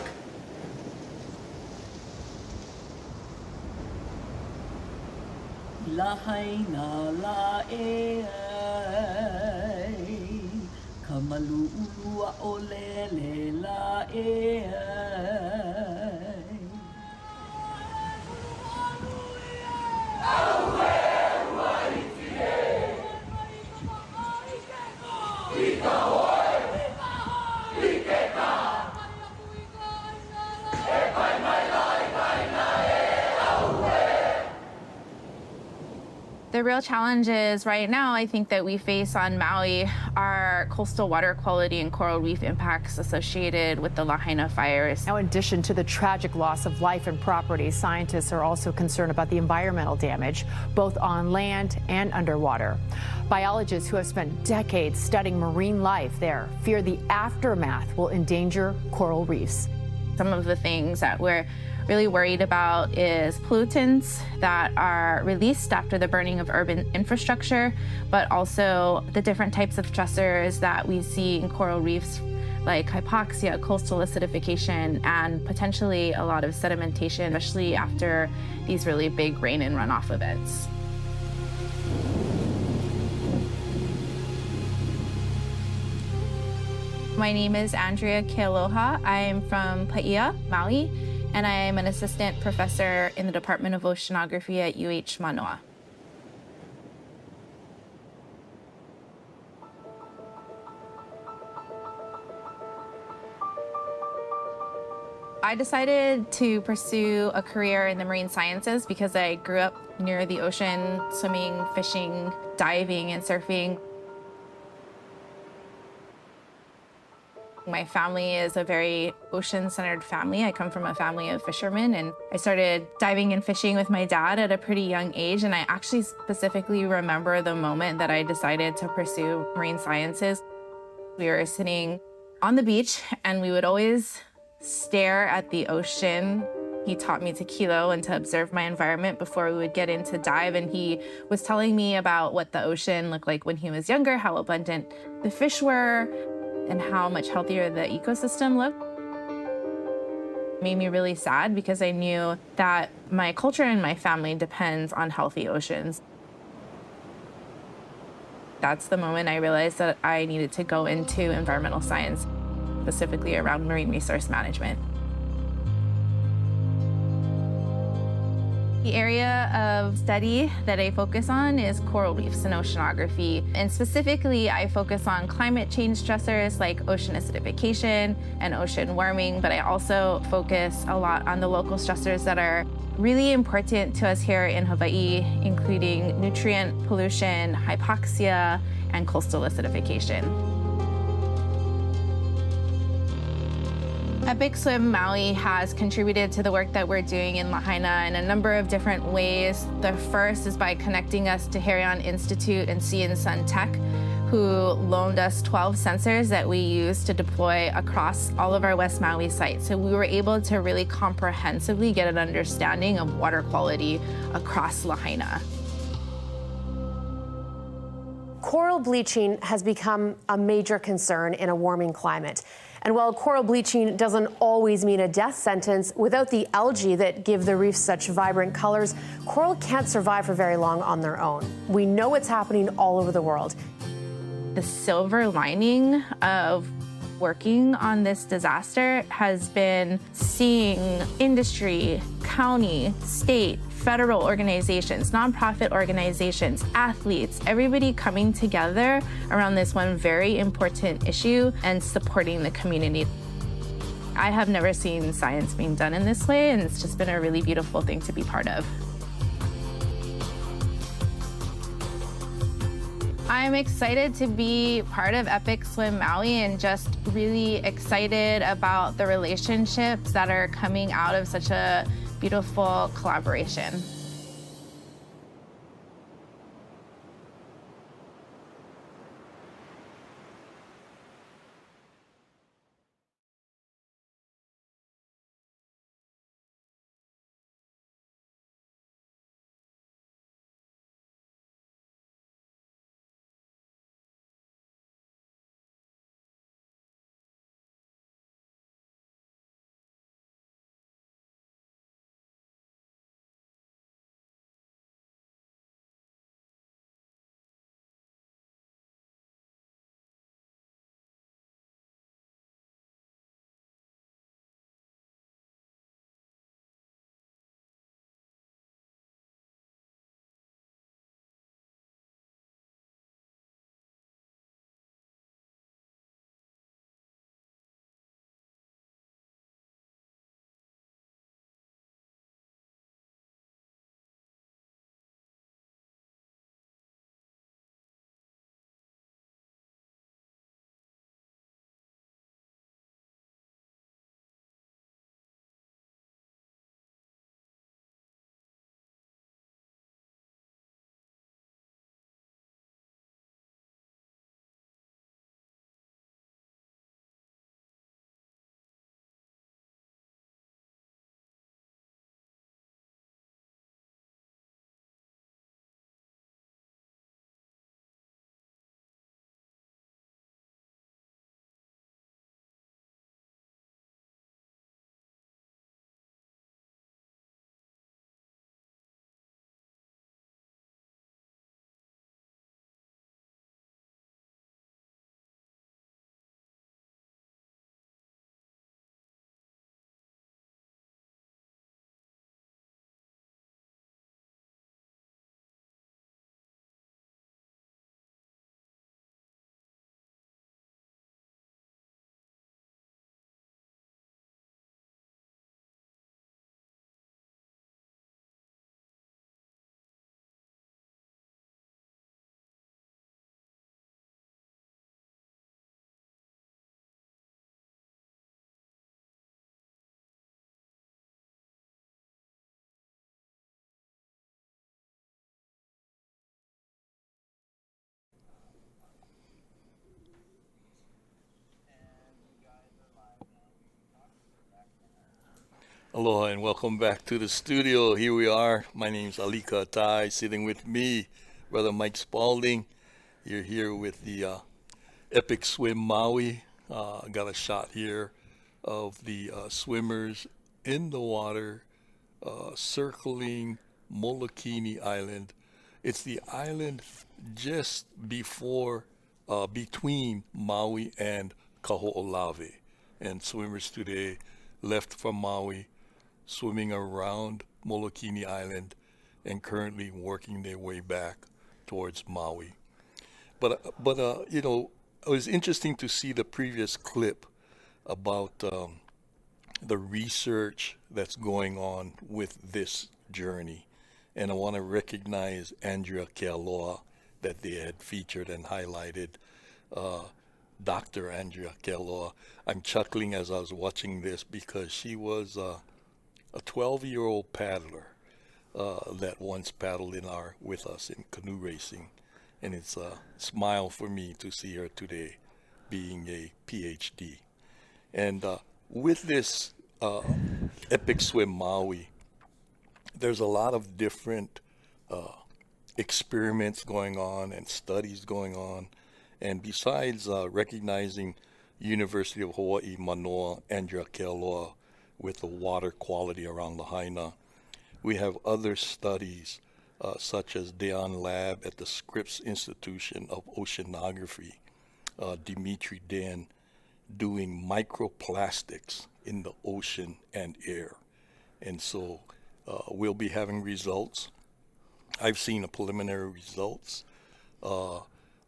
Lahaina la e ai, kamalu'ulua o lele la e ai. The real challenges right now, I think, that we face on Maui are coastal water quality and coral reef impacts associated with the Lahaina fires. Now, in addition to the tragic loss of life and property, scientists are also concerned about the environmental damage, both on land and underwater. Biologists who have spent decades studying marine life there fear the aftermath will endanger coral reefs. Some of the things that we're really worried about is pollutants that are released after the burning of urban infrastructure, but also the different types of stressors that we see in coral reefs, like hypoxia, coastal acidification, and potentially a lot of sedimentation, especially after these really big rain and runoff events. My name is Andrea Kealoha. I'm from Paia, Maui, and I am an assistant professor in the Department of Oceanography at UH Manoa. I decided to pursue a career in the marine sciences because I grew up near the ocean, swimming, fishing, diving, and surfing. My family is a very ocean-centered family. I come from a family of fishermen, and I started diving and fishing with my dad at a pretty young age, and I actually specifically remember the moment that I decided to pursue marine sciences. We were sitting on the beach, and we would always stare at the ocean. He taught me to kilo and to observe my environment before we would get into dive, and he was telling me about what the ocean looked like when he was younger, how abundant the fish were, and how much healthier the ecosystem looked. It made me really sad because I knew that my culture and my family depends on healthy oceans. That's the moment I realized that I needed to go into environmental science, specifically around marine resource management. The area of study that I focus on is coral reefs and oceanography. And specifically, I focus on climate change stressors like ocean acidification and ocean warming, but I also focus a lot on the local stressors that are really important to us here in Hawaii, including nutrient pollution, hypoxia, and coastal acidification. Epic Swim Maui has contributed to the work that we're doing in Lahaina in a number of different ways. The first is by connecting us to Herion Institute and Sea and Sun Tech, who loaned us 12 sensors that we use to deploy across all of our West Maui sites. So we were able to really comprehensively get an understanding of water quality across Lahaina. Coral bleaching has become a major concern in a warming climate. And while coral bleaching doesn't always mean a death sentence, without the algae that give the reef such vibrant colors, coral can't survive for very long on their own. We know it's happening all over the world. The silver lining of working on this disaster has been seeing industry, county, state, federal organizations, nonprofit organizations, athletes, everybody coming together around this one very important issue and supporting the community. I have never seen science being done in this way, and it's just been a really beautiful thing to be part of. I'm excited to be part of Epic Swim Maui and just really excited about the relationships that are coming out of such a beautiful collaboration. Aloha and welcome back to the studio. Here we are. My name's Alika Atai. Sitting with me, Brother Mike Spalding. You're here with the Epic Swim Maui. Got a shot here of the swimmers in the water circling Molokini Island. It's the island just between Maui and Kaho'olawe. And swimmers today left from Maui, swimming around Molokini Island, and currently working their way back towards Maui. But it was interesting to see the previous clip about the research that's going on with this journey. And I want to recognize Andrea Kealoha that they had featured and highlighted. Dr. Andrea Kealoha. I'm chuckling as I was watching this because she was a 12-year-old paddler that once paddled with us in canoe racing. And it's a smile for me to see her today being a PhD. And with this Epic Swim Maui, there's a lot of different experiments going on and studies going on. And besides recognizing University of Hawaii Manoa Andrea Kealoha with the water quality around Lahaina, we have other studies such as Deon Lab at the Scripps Institution of Oceanography, Dimitri Den, doing microplastics in the ocean and air. And so we'll be having results. I've seen the preliminary results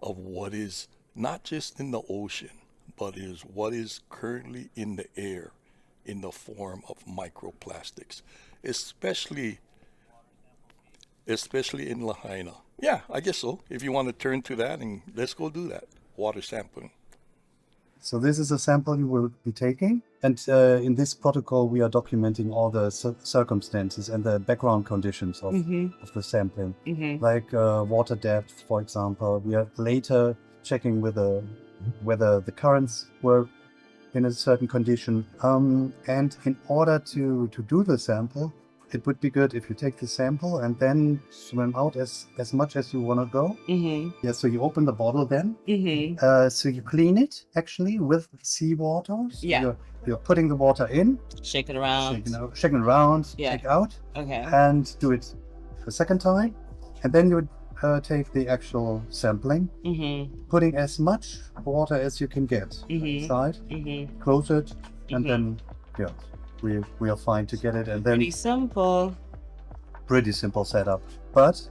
of what is not just in the ocean, but is what is currently in the air in the form of microplastics, especially in Lahaina. Yeah, I guess so. If you want to turn to that, and let's go do that. Water sampling. So this is a sample you will be taking, and in this protocol we are documenting all the circumstances and the background conditions of the sampling, like water depth, for example. We are later checking whether the currents were in a certain condition. And in order to do the sample, it would be good if you take the sample and then swim out as much as you want to go. Yeah, so you open the bottle then. So you clean it actually with seawater. So you're putting the water in. Shake it around. Shaking around, take out. Okay. And do it a second time. And then you would take the actual sampling, putting as much water as you can get inside, close it, and then, we are fine to get it. And then pretty simple setup. But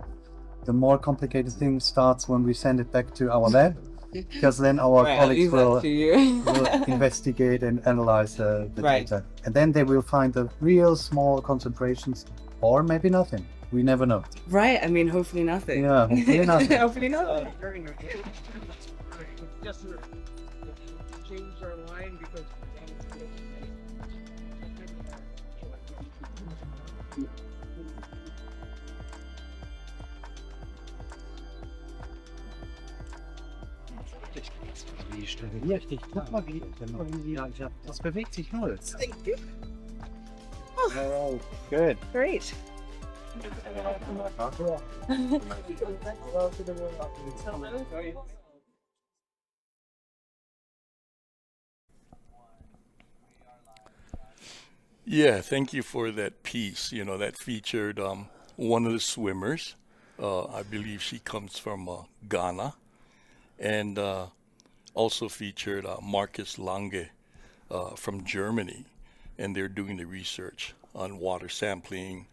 the more complicated thing starts when we send it back to our lab, because then our colleagues will investigate and analyze the data. And then they will find the real small concentrations, or maybe nothing. We never know. Right, I mean, hopefully nothing. Yeah, hopefully nothing. Hopefully nothing. Just change our line because Das bewegt sich null. Oh, good. Great. Yeah, thank you for that piece. That featured one of the swimmers. I believe she comes from Ghana. And also featured Marcus Lange from Germany. And they're doing the research on water sampling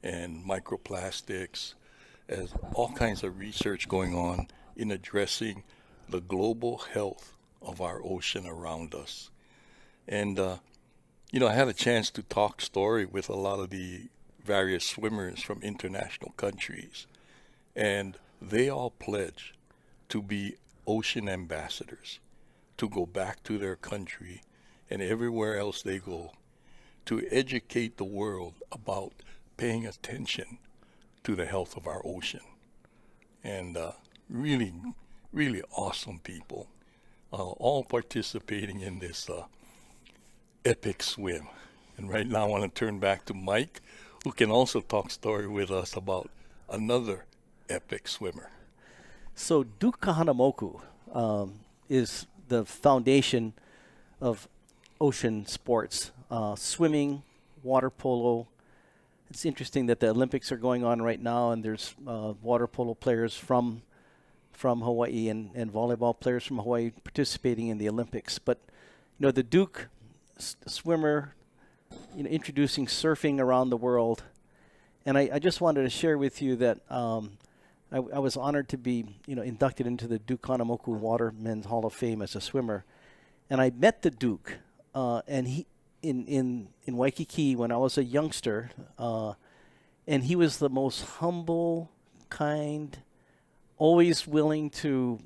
and microplastics, as all kinds of research going on in addressing the global health of our ocean around us. And, I had a chance to talk story with a lot of the various swimmers from international countries, and they all pledge to be ocean ambassadors, to go back to their country and everywhere else they go, to educate the world about paying attention to the health of our ocean. And really, really awesome people, all participating in this epic swim. And right now I want to turn back to Mike, who can also talk story with us about another epic swimmer. So Duke Kahanamoku is the foundation of ocean sports, swimming, water polo. It's interesting that the Olympics are going on right now, and there's water polo players from Hawaii and volleyball players from Hawaii participating in the Olympics. But the Duke swimmer, introducing surfing around the world, and I just wanted to share with you that I was honored to be inducted into the Duke Kahanamoku Watermen's Hall of Fame as a swimmer, and I met the Duke, and he in Waikiki when I was a youngster, and he was the most humble, kind, always willing to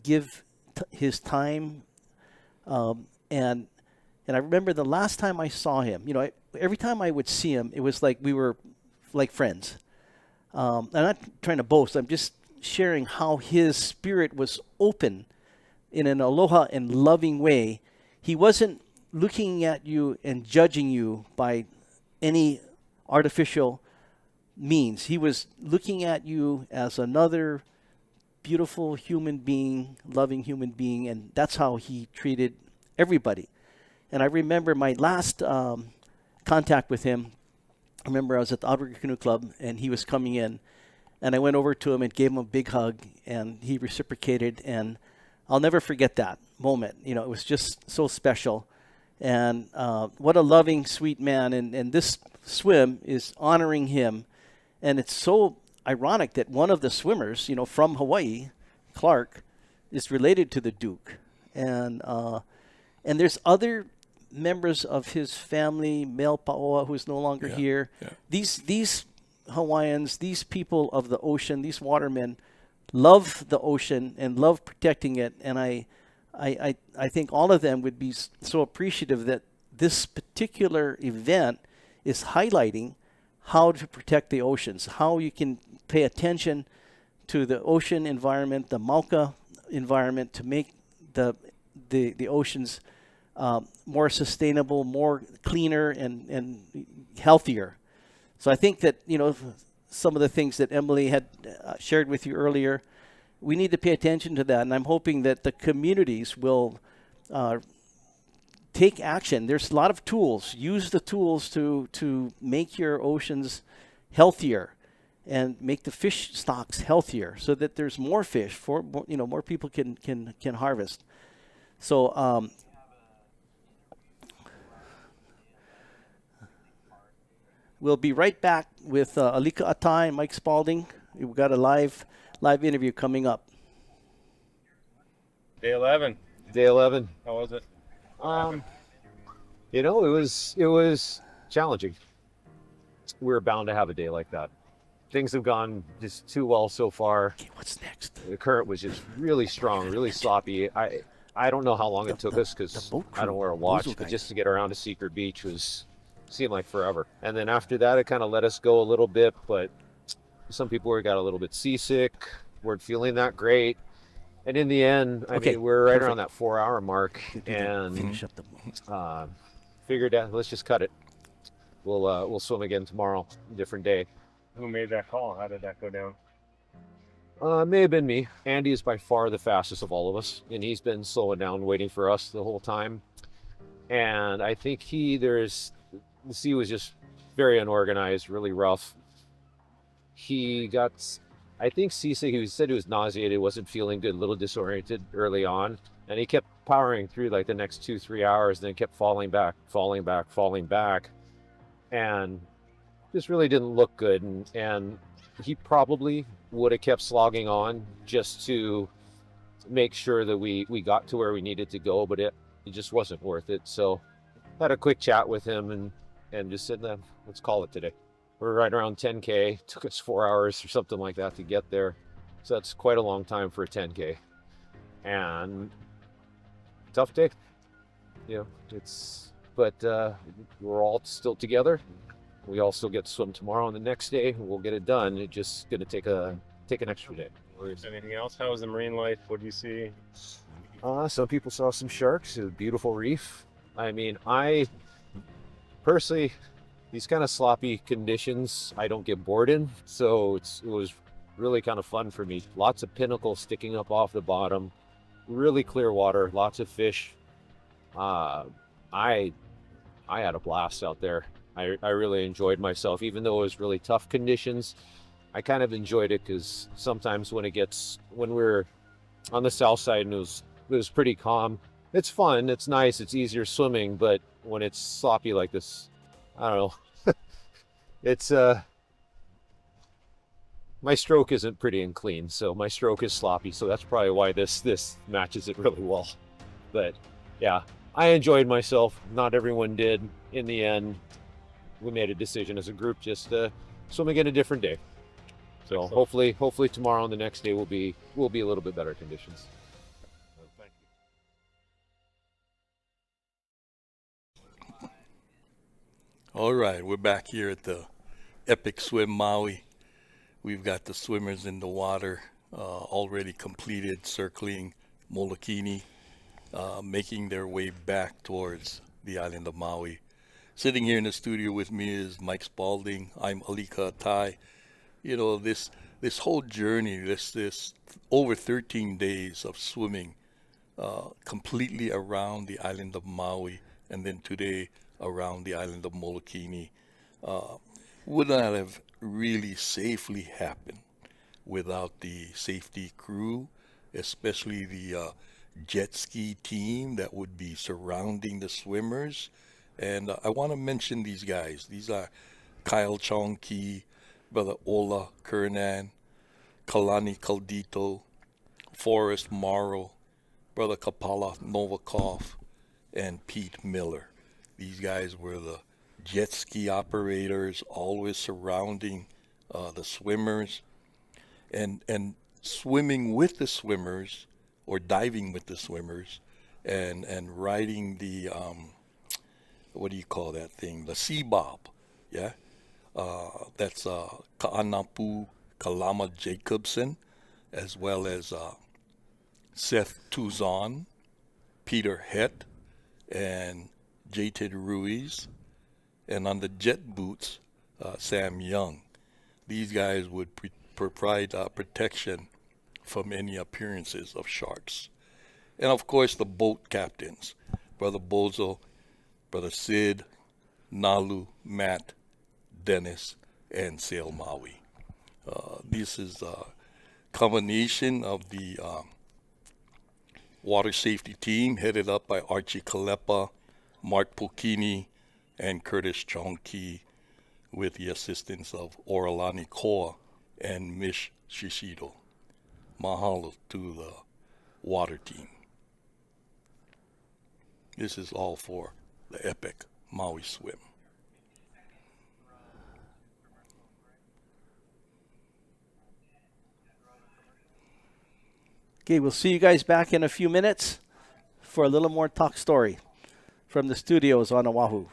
give his time, and I remember the last time I saw him, every time I would see him, it was like we were like friends. I'm not trying to boast. I'm just sharing how his spirit was open in an aloha and loving way. He wasn't looking at you and judging you by any artificial means. He was looking at you as another beautiful human being, loving human being, and that's how he treated everybody. And I remember my last contact with him. I remember I was at the Outrigger Canoe Club, and he was coming in, and I went over to him and gave him a big hug, and he reciprocated, and I'll never forget that moment. It was just so special, and what a loving, sweet man, and this swim is honoring him, and it's so ironic that one of the swimmers, from Hawaii, Clark, is related to the Duke, and there's other members of his family, Mel Paoa, who is no longer here. Yeah. These Hawaiians, these people of the ocean, these watermen, love the ocean and love protecting it. And I think all of them would be so appreciative that this particular event is highlighting how to protect the oceans, how you can pay attention to the ocean environment, the Mauka environment, to make the oceans more sustainable, more cleaner, and healthier. So I think that, some of the things that Emily had shared with you earlier, we need to pay attention to that. And I'm hoping that the communities will take action. There's a lot of tools. Use the tools to make your oceans healthier and make the fish stocks healthier so that there's more fish for, more people can harvest. So, we'll be right back with Alika Atai and Mike Spalding. We've got a live interview coming up. Day 11. Day 11. How was it? It was challenging. We were bound to have a day like that. Things have gone just too well so far. Okay, what's next? The current was just really strong, really sloppy. I don't know how long it took us because I don't wear a watch, but just to get around to Secret Beach seemed like forever. And then after that, it kind of let us go a little bit, but some people got a little bit seasick, weren't feeling that great. And in the end, I mean, we're right around that 4-hour mark, and figured out, let's just cut it. We'll swim again tomorrow, different day. Who made that call? How did that go down? May have been me. Andy is by far the fastest of all of us, and he's been slowing down, waiting for us the whole time. And I think the sea was just very unorganized, really rough. He got, I think, seasick. He said he was nauseated, wasn't feeling good, a little disoriented early on. And he kept powering through like the next 2-3 hours, then kept falling back. And just really didn't look good. And he probably would have kept slogging on just to make sure that we got to where we needed to go, but it just wasn't worth it. So had a quick chat with him and just said, let's call it today. We're right around 10K. Took us 4 hours or something like that to get there. So that's quite a long time for a 10K. And tough day. But we're all still together. We all still get to swim tomorrow and the next day. We'll get it done. It's just going to take an extra day. Anything else? How was the marine life? What do you see? Some people saw some sharks. A beautiful reef. I mean, I personally, these kind of sloppy conditions I don't get bored in, so it was really kind of fun for me. Lots of pinnacles sticking up off the bottom, really clear water, lots of fish. I had a blast out there. I really enjoyed myself, even though it was really tough conditions. I kind of enjoyed it because sometimes when we're on the south side and it was pretty calm, it's fun, it's nice, it's easier swimming, but when it's sloppy like this, I don't know. It's my stroke isn't pretty and clean, so my stroke is sloppy, so that's probably why this matches it really well. But yeah, I enjoyed myself. Not everyone did. In the end, we made a decision as a group just swim again a different day. So hopefully tomorrow and the next day will be a little bit better conditions. Thank you. All right, we're back here at the Epic Swim Maui. We've got the swimmers in the water already completed, circling Molokini, making their way back towards the island of Maui. Sitting here in the studio with me is Mike Spalding. I'm Alika Tai. You know, this whole journey, this over 13 days of swimming completely around the island of Maui, and then today around the island of Molokini, would not have really safely happened without the safety crew, especially the jet ski team that would be surrounding the swimmers. And I want to mention these guys. These are Kyle Chongki, Brother Ola Kernan, Kalani Caldito, Forrest Morrow, Brother Kapala Novikov, and Pete Miller. These guys were the jet ski operators, always surrounding the swimmers, and swimming with the swimmers, or diving with the swimmers, and riding the what do you call that thing? The sea bob, yeah. That's Ka'anapu Kalama Jacobson, as well as Seth Tuzon, Peter Het, and Jated Ruiz, and on the jet boots, Sam Young. These guys would provide protection from any appearances of sharks. And of course, the boat captains, Brother Bozo, Brother Sid, Nalu, Matt, Dennis, and Sail Maui. This is a combination of the water safety team headed up by Archie Kalepa, Mark Pukini, and Curtis Chonki, with the assistance of Oralani Koa and Mish Shishido. Mahalo to the water team. This is all for the Epic Maui Swim. Okay, we'll see you guys back in a few minutes for a little more talk story from the studios on Oahu.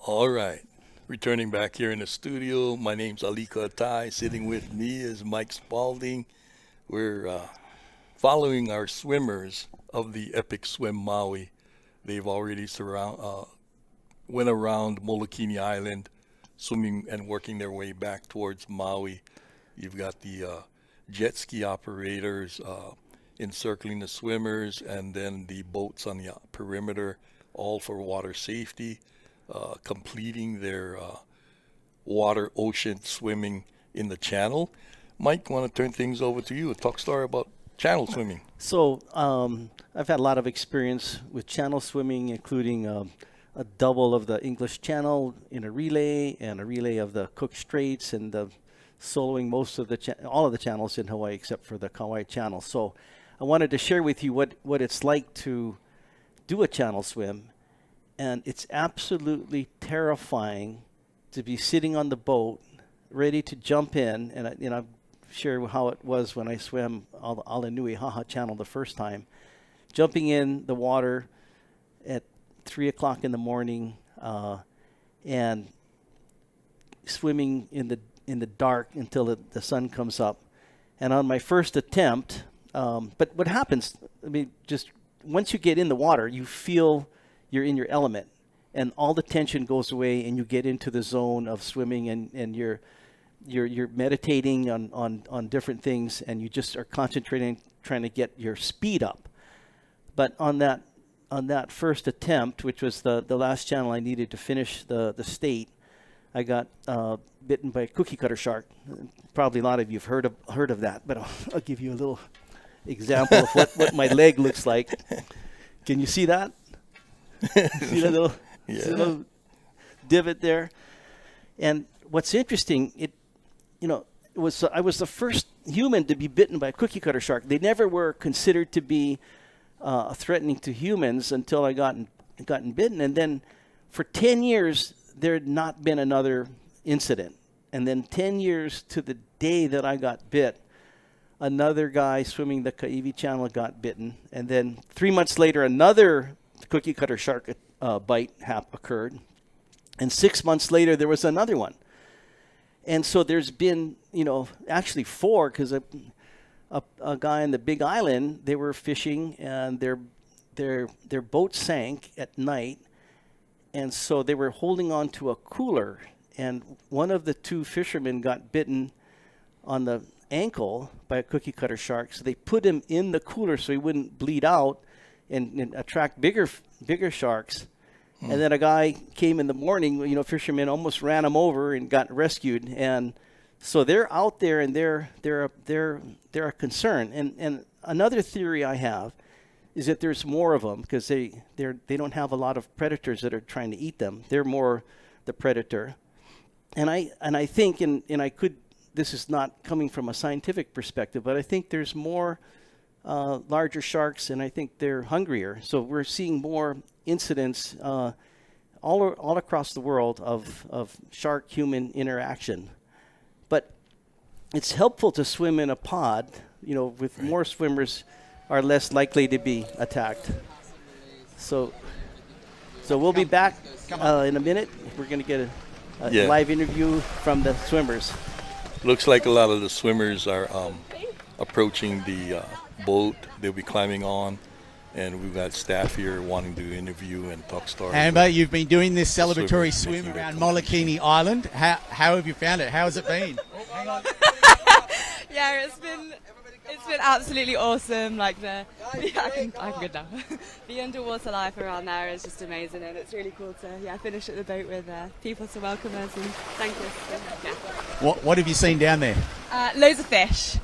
All right. Returning back here in the studio, my name's Alika Atai. Sitting with me is Mike Spalding. We're following our swimmers of the Epic Swim Maui. They've already went around Molokini Island, swimming and working their way back towards Maui. You've got the jet ski operators encircling the swimmers, and then the boats on the perimeter, all for water safety, completing their ocean swimming in the channel. Mike, want to turn things over to you. Talk story about channel swimming. So I've had a lot of experience with channel swimming, including a double of the English Channel in a relay, and a relay of the Cook Straits, and soloing most of all of the channels in Hawaii except for the Kauai Channel. So I wanted to share with you what it's like to do a channel swim, and it's absolutely terrifying to be sitting on the boat, ready to jump in, and I've shared how it was when I swam Alanui Haha Channel the first time, jumping in the water at 3 o'clock in the morning, and swimming in the dark until the sun comes up. And on my first attempt, but what happens, I mean, just once you get in the water, you feel you're in your element, and all the tension goes away, and you get into the zone of swimming, and you're meditating on different things, and you just are concentrating, trying to get your speed up. But on that first attempt, which was the last channel I needed to finish the state, I got bitten by a cookie cutter shark. Probably a lot of you have heard of that, but I'll give you a little example of what my leg looks like. Can you see that? See that little divot there? And what's interesting, I was the first human to be bitten by a cookie cutter shark. They never were considered to be threatening to humans until I gotten bitten. And then for 10 years, there had not been another incident. And then 10 years to the day that I got bit, another guy swimming the Kaiwi Channel got bitten. And then 3 months later, another cookie cutter shark bite occurred. And 6 months later, there was another one. And so there's been, actually 4, because a guy in the Big Island, they were fishing, and their boat sank at night, and so they were holding on to a cooler, and one of the 2 fishermen got bitten on the ankle by a cookie cutter shark. So they put him in the cooler so he wouldn't bleed out and attract bigger sharks. And then a guy came in the morning, fishermen almost ran him over and got rescued. And so they're out there, and they're a concern. And another theory I have is that there's more of them, because they don't have a lot of predators that are trying to eat them. They're more the predator. And I think, and this is not coming from a scientific perspective, but I think there's more larger sharks, and I think they're hungrier. So we're seeing more incidents all across the world of shark-human interaction. But it's helpful to swim in a pod. With more swimmers are less likely to be attacked. So we'll be back in a minute. We're going to get a live interview from the swimmers. Looks like a lot of the swimmers are approaching the boat they'll be climbing on, and we've got staff here wanting to interview and talk stories. Amber, you've been doing this celebratory swim around Molokini Island. How have you found it? How has it been? Yeah, it's been absolutely awesome. I'm good now. The underwater life around there is just amazing, and it's really cool to finish at the boat with people to welcome us and thank us. What have you seen down there? Loads of fish,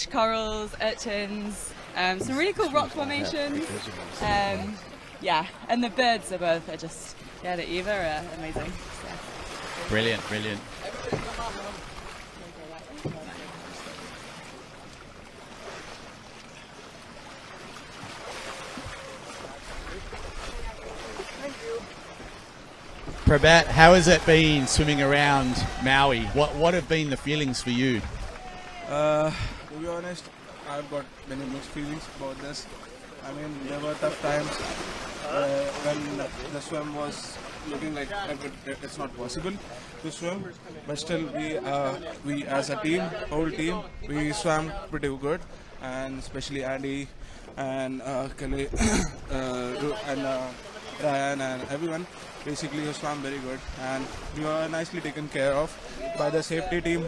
corals, urchins, some really cool rock formations. And the birds above are just the Eva are amazing. So. Brilliant. Prabhat, how has it been swimming around Maui? What have been the feelings for you? To be honest, I've got many mixed feelings about this. There were tough times when the swim was looking like it's not possible to swim, but still we as a team, whole team, we swam pretty good, and especially Andy and Kelly and Ryan and everyone basically who swam very good, and we were nicely taken care of by the safety team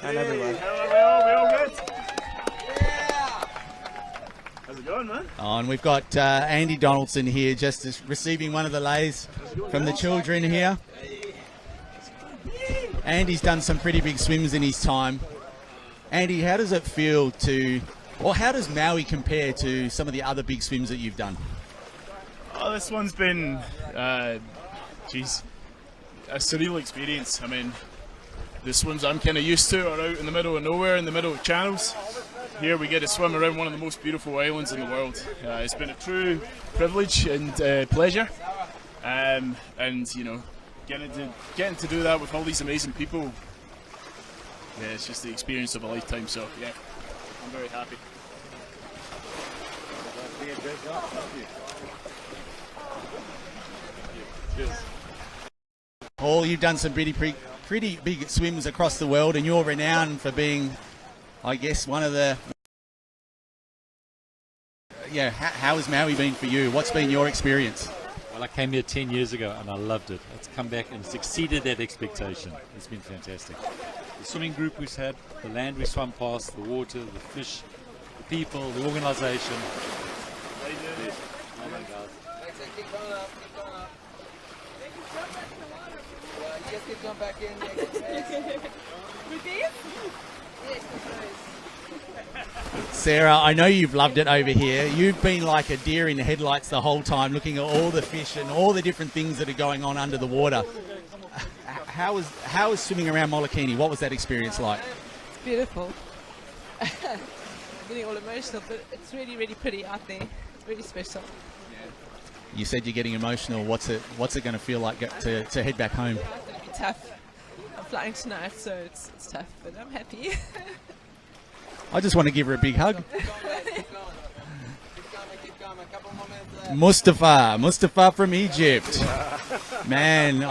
and everyone. How's it going, man? Oh, and we've got Andy Donaldson here just receiving one of the lays from the children here. Andy's done some pretty big swims in his time. Andy, how does it feel to, or how does Maui compare to some of the other big swims that you've done? Oh, this one's been, a surreal experience. I mean, the swims I'm kind of used to are out in the middle of nowhere, in the middle of channels. Here we get to swim around one of the most beautiful islands in the world. It's been a true privilege and pleasure, and you know, getting to do that with all these amazing people. Yeah, it's just the experience of a lifetime. So yeah, I'm very happy. Paul, you've done some pretty big swims across the world, and you're renowned for being, I guess, one of the... Yeah, how has Maui been for you? What's been your experience? Well, I came here 10 years ago and I loved it. It's come back and it's exceeded that expectation. It's been fantastic. The swimming group we've had, the land we swam past, the water, the fish, the people, the organisation. How you doing? Well done, guys. Keep going up, keep going up. You guys keep going back in. With these? Sarah, I know you've loved it over here. You've been like a deer in the headlights the whole time, looking at all the fish and all the different things that are going on under the water. How was swimming around Molokini? What was that experience like? It's beautiful. I'm getting all emotional, but it's really, really pretty out there. It's really special. You said you're getting emotional. What's it going to feel like to head back home? It's going to be tough. I'm flying tonight, so it's tough, but I'm happy. I just want to give her a big hug. Mustafa from Egypt. Man,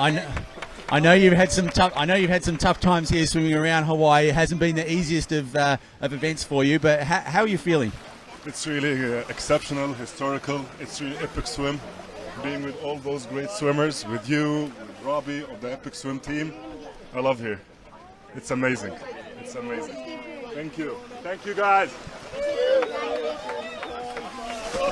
I know you've had some tough times here swimming around Hawaii. It hasn't been the easiest of events for you, but how are you feeling? It's really exceptional, historical. It's really epic swim. Being with all those great swimmers, with you, with Robbie of the epic swim team. I love here. It's amazing. It's amazing. Thank you. Thank you, guys.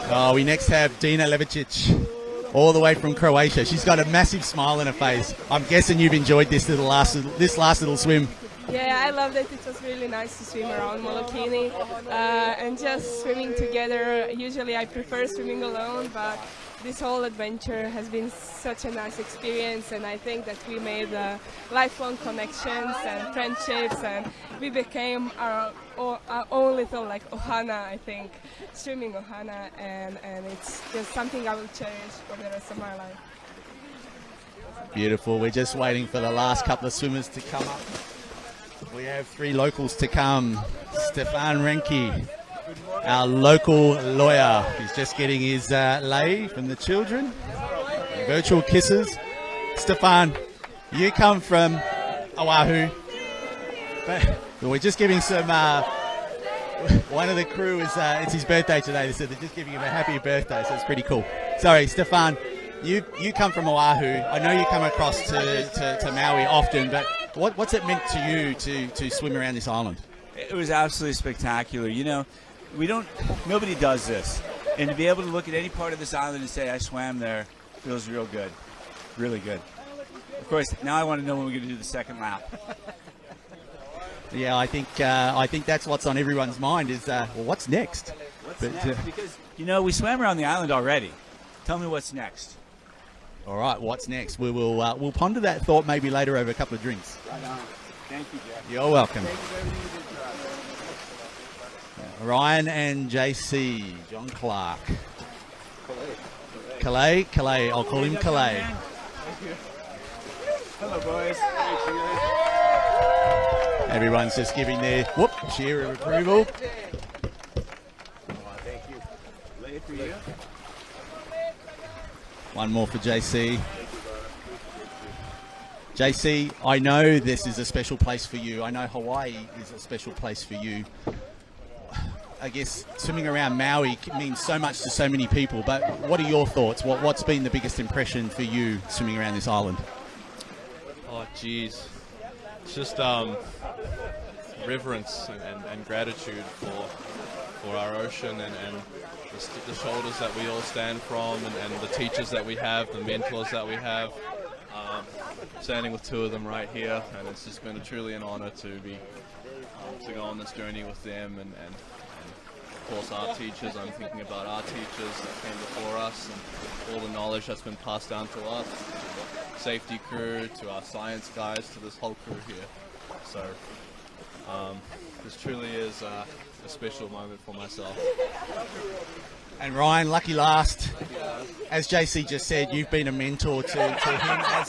Oh, we next have Dina Levicic, all the way from Croatia. She's got a massive smile on her face. I'm guessing you've enjoyed this last little swim. Yeah, I loved it. It was really nice to swim around Molokini and just swimming together. Usually I prefer swimming alone, but this whole adventure has been such a nice experience, and I think that we made lifelong connections and friendships, and we became our own little like ohana, I think, swimming ohana, and it's just something I will cherish for the rest of my life. Beautiful. We're just waiting for the last couple of swimmers to come up. We have 3 locals to come. Stefan Renke, our local lawyer, he's just getting his lei from the children. Virtual kisses. Stefan, you come from Oahu. But we're just giving some, one of the crew it's his birthday today. They said they're just giving him a happy birthday, so it's pretty cool. Sorry, Stefan, you come from Oahu. I know you come across to Maui often, but what's it meant to you to swim around this island? It was absolutely spectacular. You know, nobody does this. And to be able to look at any part of this island and say, I swam there, feels real good. Really good. Of course, now I want to know when we're going to do the second lap. Yeah, I think that's what's on everyone's mind is, well, what's next? What's next? Because, you know, we swam around the island already. Tell me what's next. All right, what's next? We'll ponder that thought maybe later over a couple of drinks. Right on. Thank you, Jeff. You're welcome. Thank you for everything you did for us. Ryan and JC, John Clark. Calais. I'll call him Calais. Hello, boys. Everyone's just giving their cheer of approval. Thank you. Lay for you. One more for JC. JC, I know this is a special place for you. I know Hawaii is a special place for you. I guess swimming around Maui means so much to so many people, but what are your thoughts? What's been the biggest impression for you swimming around this island? Oh, geez. It's just reverence and gratitude for our ocean and the shoulders that we all stand from and the teachers that we have, the mentors that we have. Standing with two of them right here, and it's just been truly an honor to be to go on this journey with them and of course our teachers. I'm thinking about our teachers that came before us and all the knowledge that's been passed down to us, to the safety crew, to our science guys, to this whole crew here. So this truly is a special moment for myself. And Ryan, lucky last. As JC just said, you've been a mentor to him,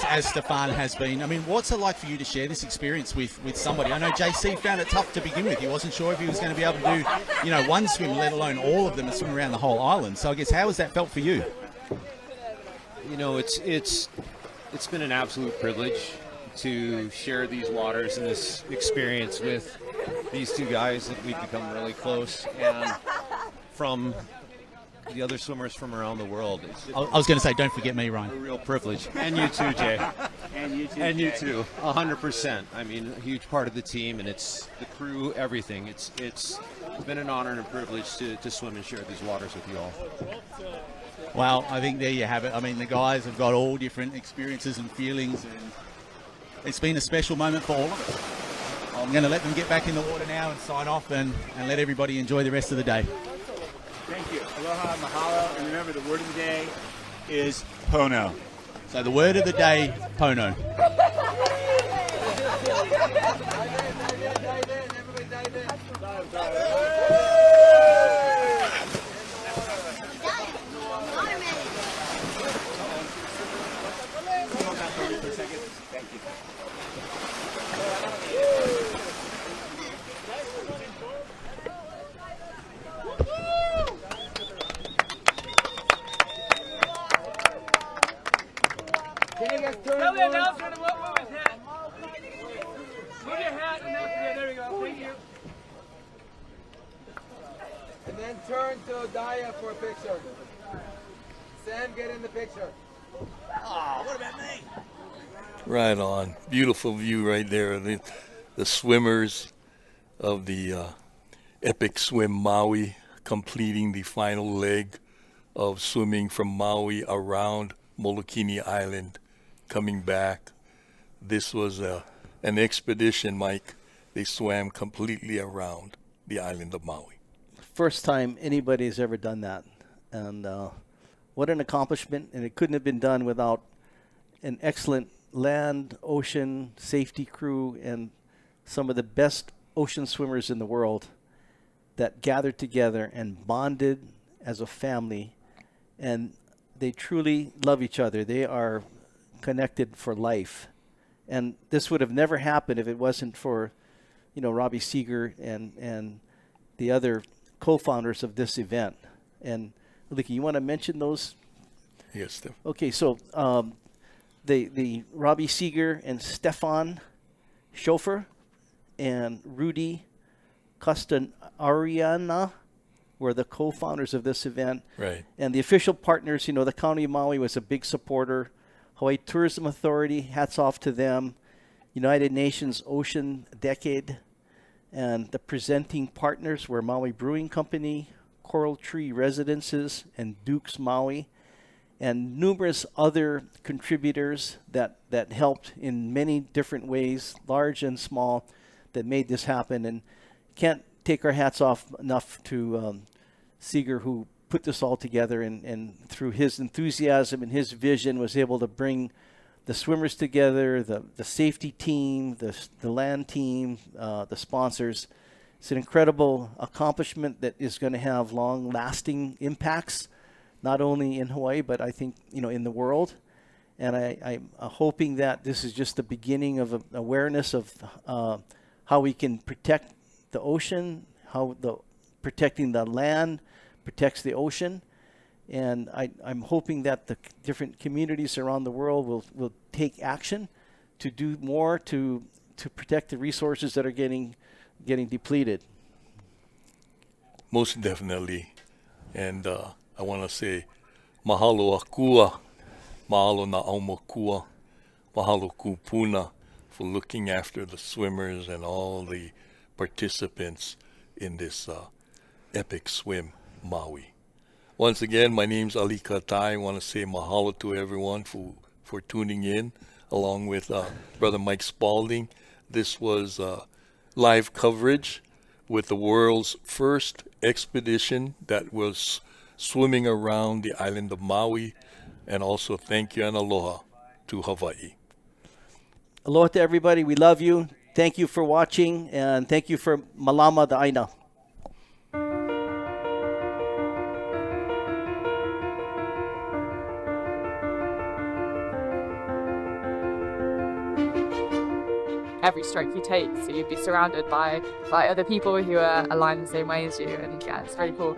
as Stefan has been. I mean, what's it like for you to share this experience with somebody? I know JC found it tough to begin with. He wasn't sure if he was going to be able to do, one swim, let alone all of them, and swim around the whole island. So I guess, how has that felt for you? It's been an absolute privilege to share these waters and this experience with these two guys that we've become really close, and from the other swimmers from around the world. I was going to say, don't forget me, Ryan. A real privilege. And you too, Jay. And you too. And you too. 100%. I mean, a huge part of the team, and it's the crew, everything. It's been an honor and a privilege to swim and share these waters with you all. Well, I think there you have it. I mean, the guys have got all different experiences and feelings, and it's been a special moment for all of us. I'm going to let them get back in the water now and sign off and let everybody enjoy the rest of the day. Thank you. Aloha, mahalo, and remember the word of the day is pono. So the word of the day, pono. Thank you. Tell the announcer to move his hat. Move your hat, announcer. Yeah, there we go. Thank you. And then turn to Daya for a picture. Sam, get in the picture. Oh, what about me? Right on. Beautiful view right there. The swimmers of the Epic Swim Maui completing the final leg of swimming from Maui around Molokini Island, coming back. This was an expedition, Mike. They swam completely around the island of Maui. First time anybody has ever done that. And what an accomplishment. And it couldn't have been done without an excellent land, ocean, safety crew, and some of the best ocean swimmers in the world that gathered together and bonded as a family. And they truly love each other. They are connected for life. And this would have never happened if it wasn't for, Robbie Seeger and the other co-founders of this event. And Liki, you want to mention those? Yes, Steph. Okay, so the Robbie Seeger and Stefan Schofer and Rudy Costantariana were the co-founders of this event. Right. And the official partners, the County of Maui was a big supporter. Hawaii Tourism Authority, hats off to them. United Nations Ocean Decade. And the presenting partners were Maui Brewing Company, Coral Tree Residences, and Duke's Maui, and numerous other contributors that helped in many different ways, large and small, that made this happen. And can't take our hats off enough to Seeger, who put this all together, and through his enthusiasm and his vision was able to bring the swimmers together, the safety team, the land team, the sponsors. It's an incredible accomplishment that is going to have long-lasting impacts, not only in Hawaii, but I think, in the world. And I'm hoping that this is just the beginning of awareness of how we can protect the ocean, how protecting the land protects the ocean, And I'm hoping that the different communities around the world will take action to do more to protect the resources that are getting depleted. Most definitely. And I want to say mahalo akua, mahalo na aumakua, mahalo kupuna for looking after the swimmers and all the participants in this epic swim, Maui. Once again, my name's Ali Katai. I want to say mahalo to everyone for tuning in, along with Brother Mike Spalding. This was live coverage with the world's first expedition that was swimming around the island of Maui. And also thank you and aloha to Hawaii. Aloha to everybody. We love you. Thank you for watching, and thank you for Malama the Aina. Every stroke you take, so you'd be surrounded by other people who are aligned the same way as you, and yeah, it's very cool.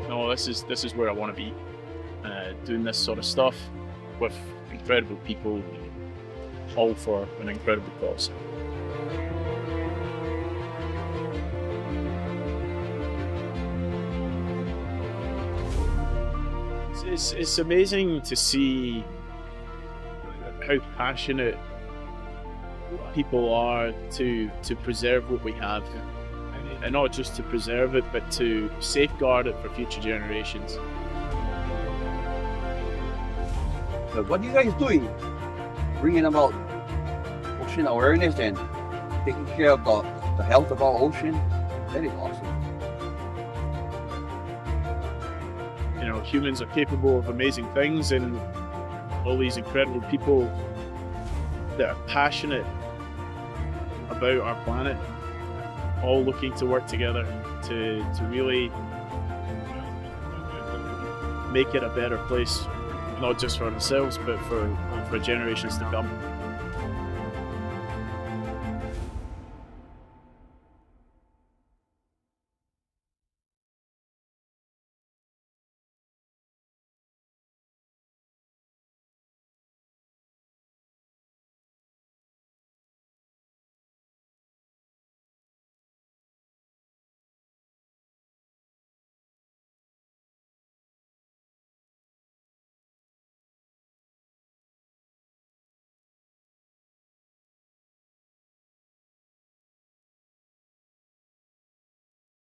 No, this is where I want to be, doing this sort of stuff with incredible people, all for an incredible cause. It's amazing to see how passionate people are to preserve what we have, and not just to preserve it, but to safeguard it for future generations. So what are you guys doing? Bringing about ocean awareness and taking care of the health of our ocean. That is awesome. You know, humans are capable of amazing things, and all these incredible people that are passionate about our planet, all looking to work together to really make it a better place, not just for ourselves, but for generations to come.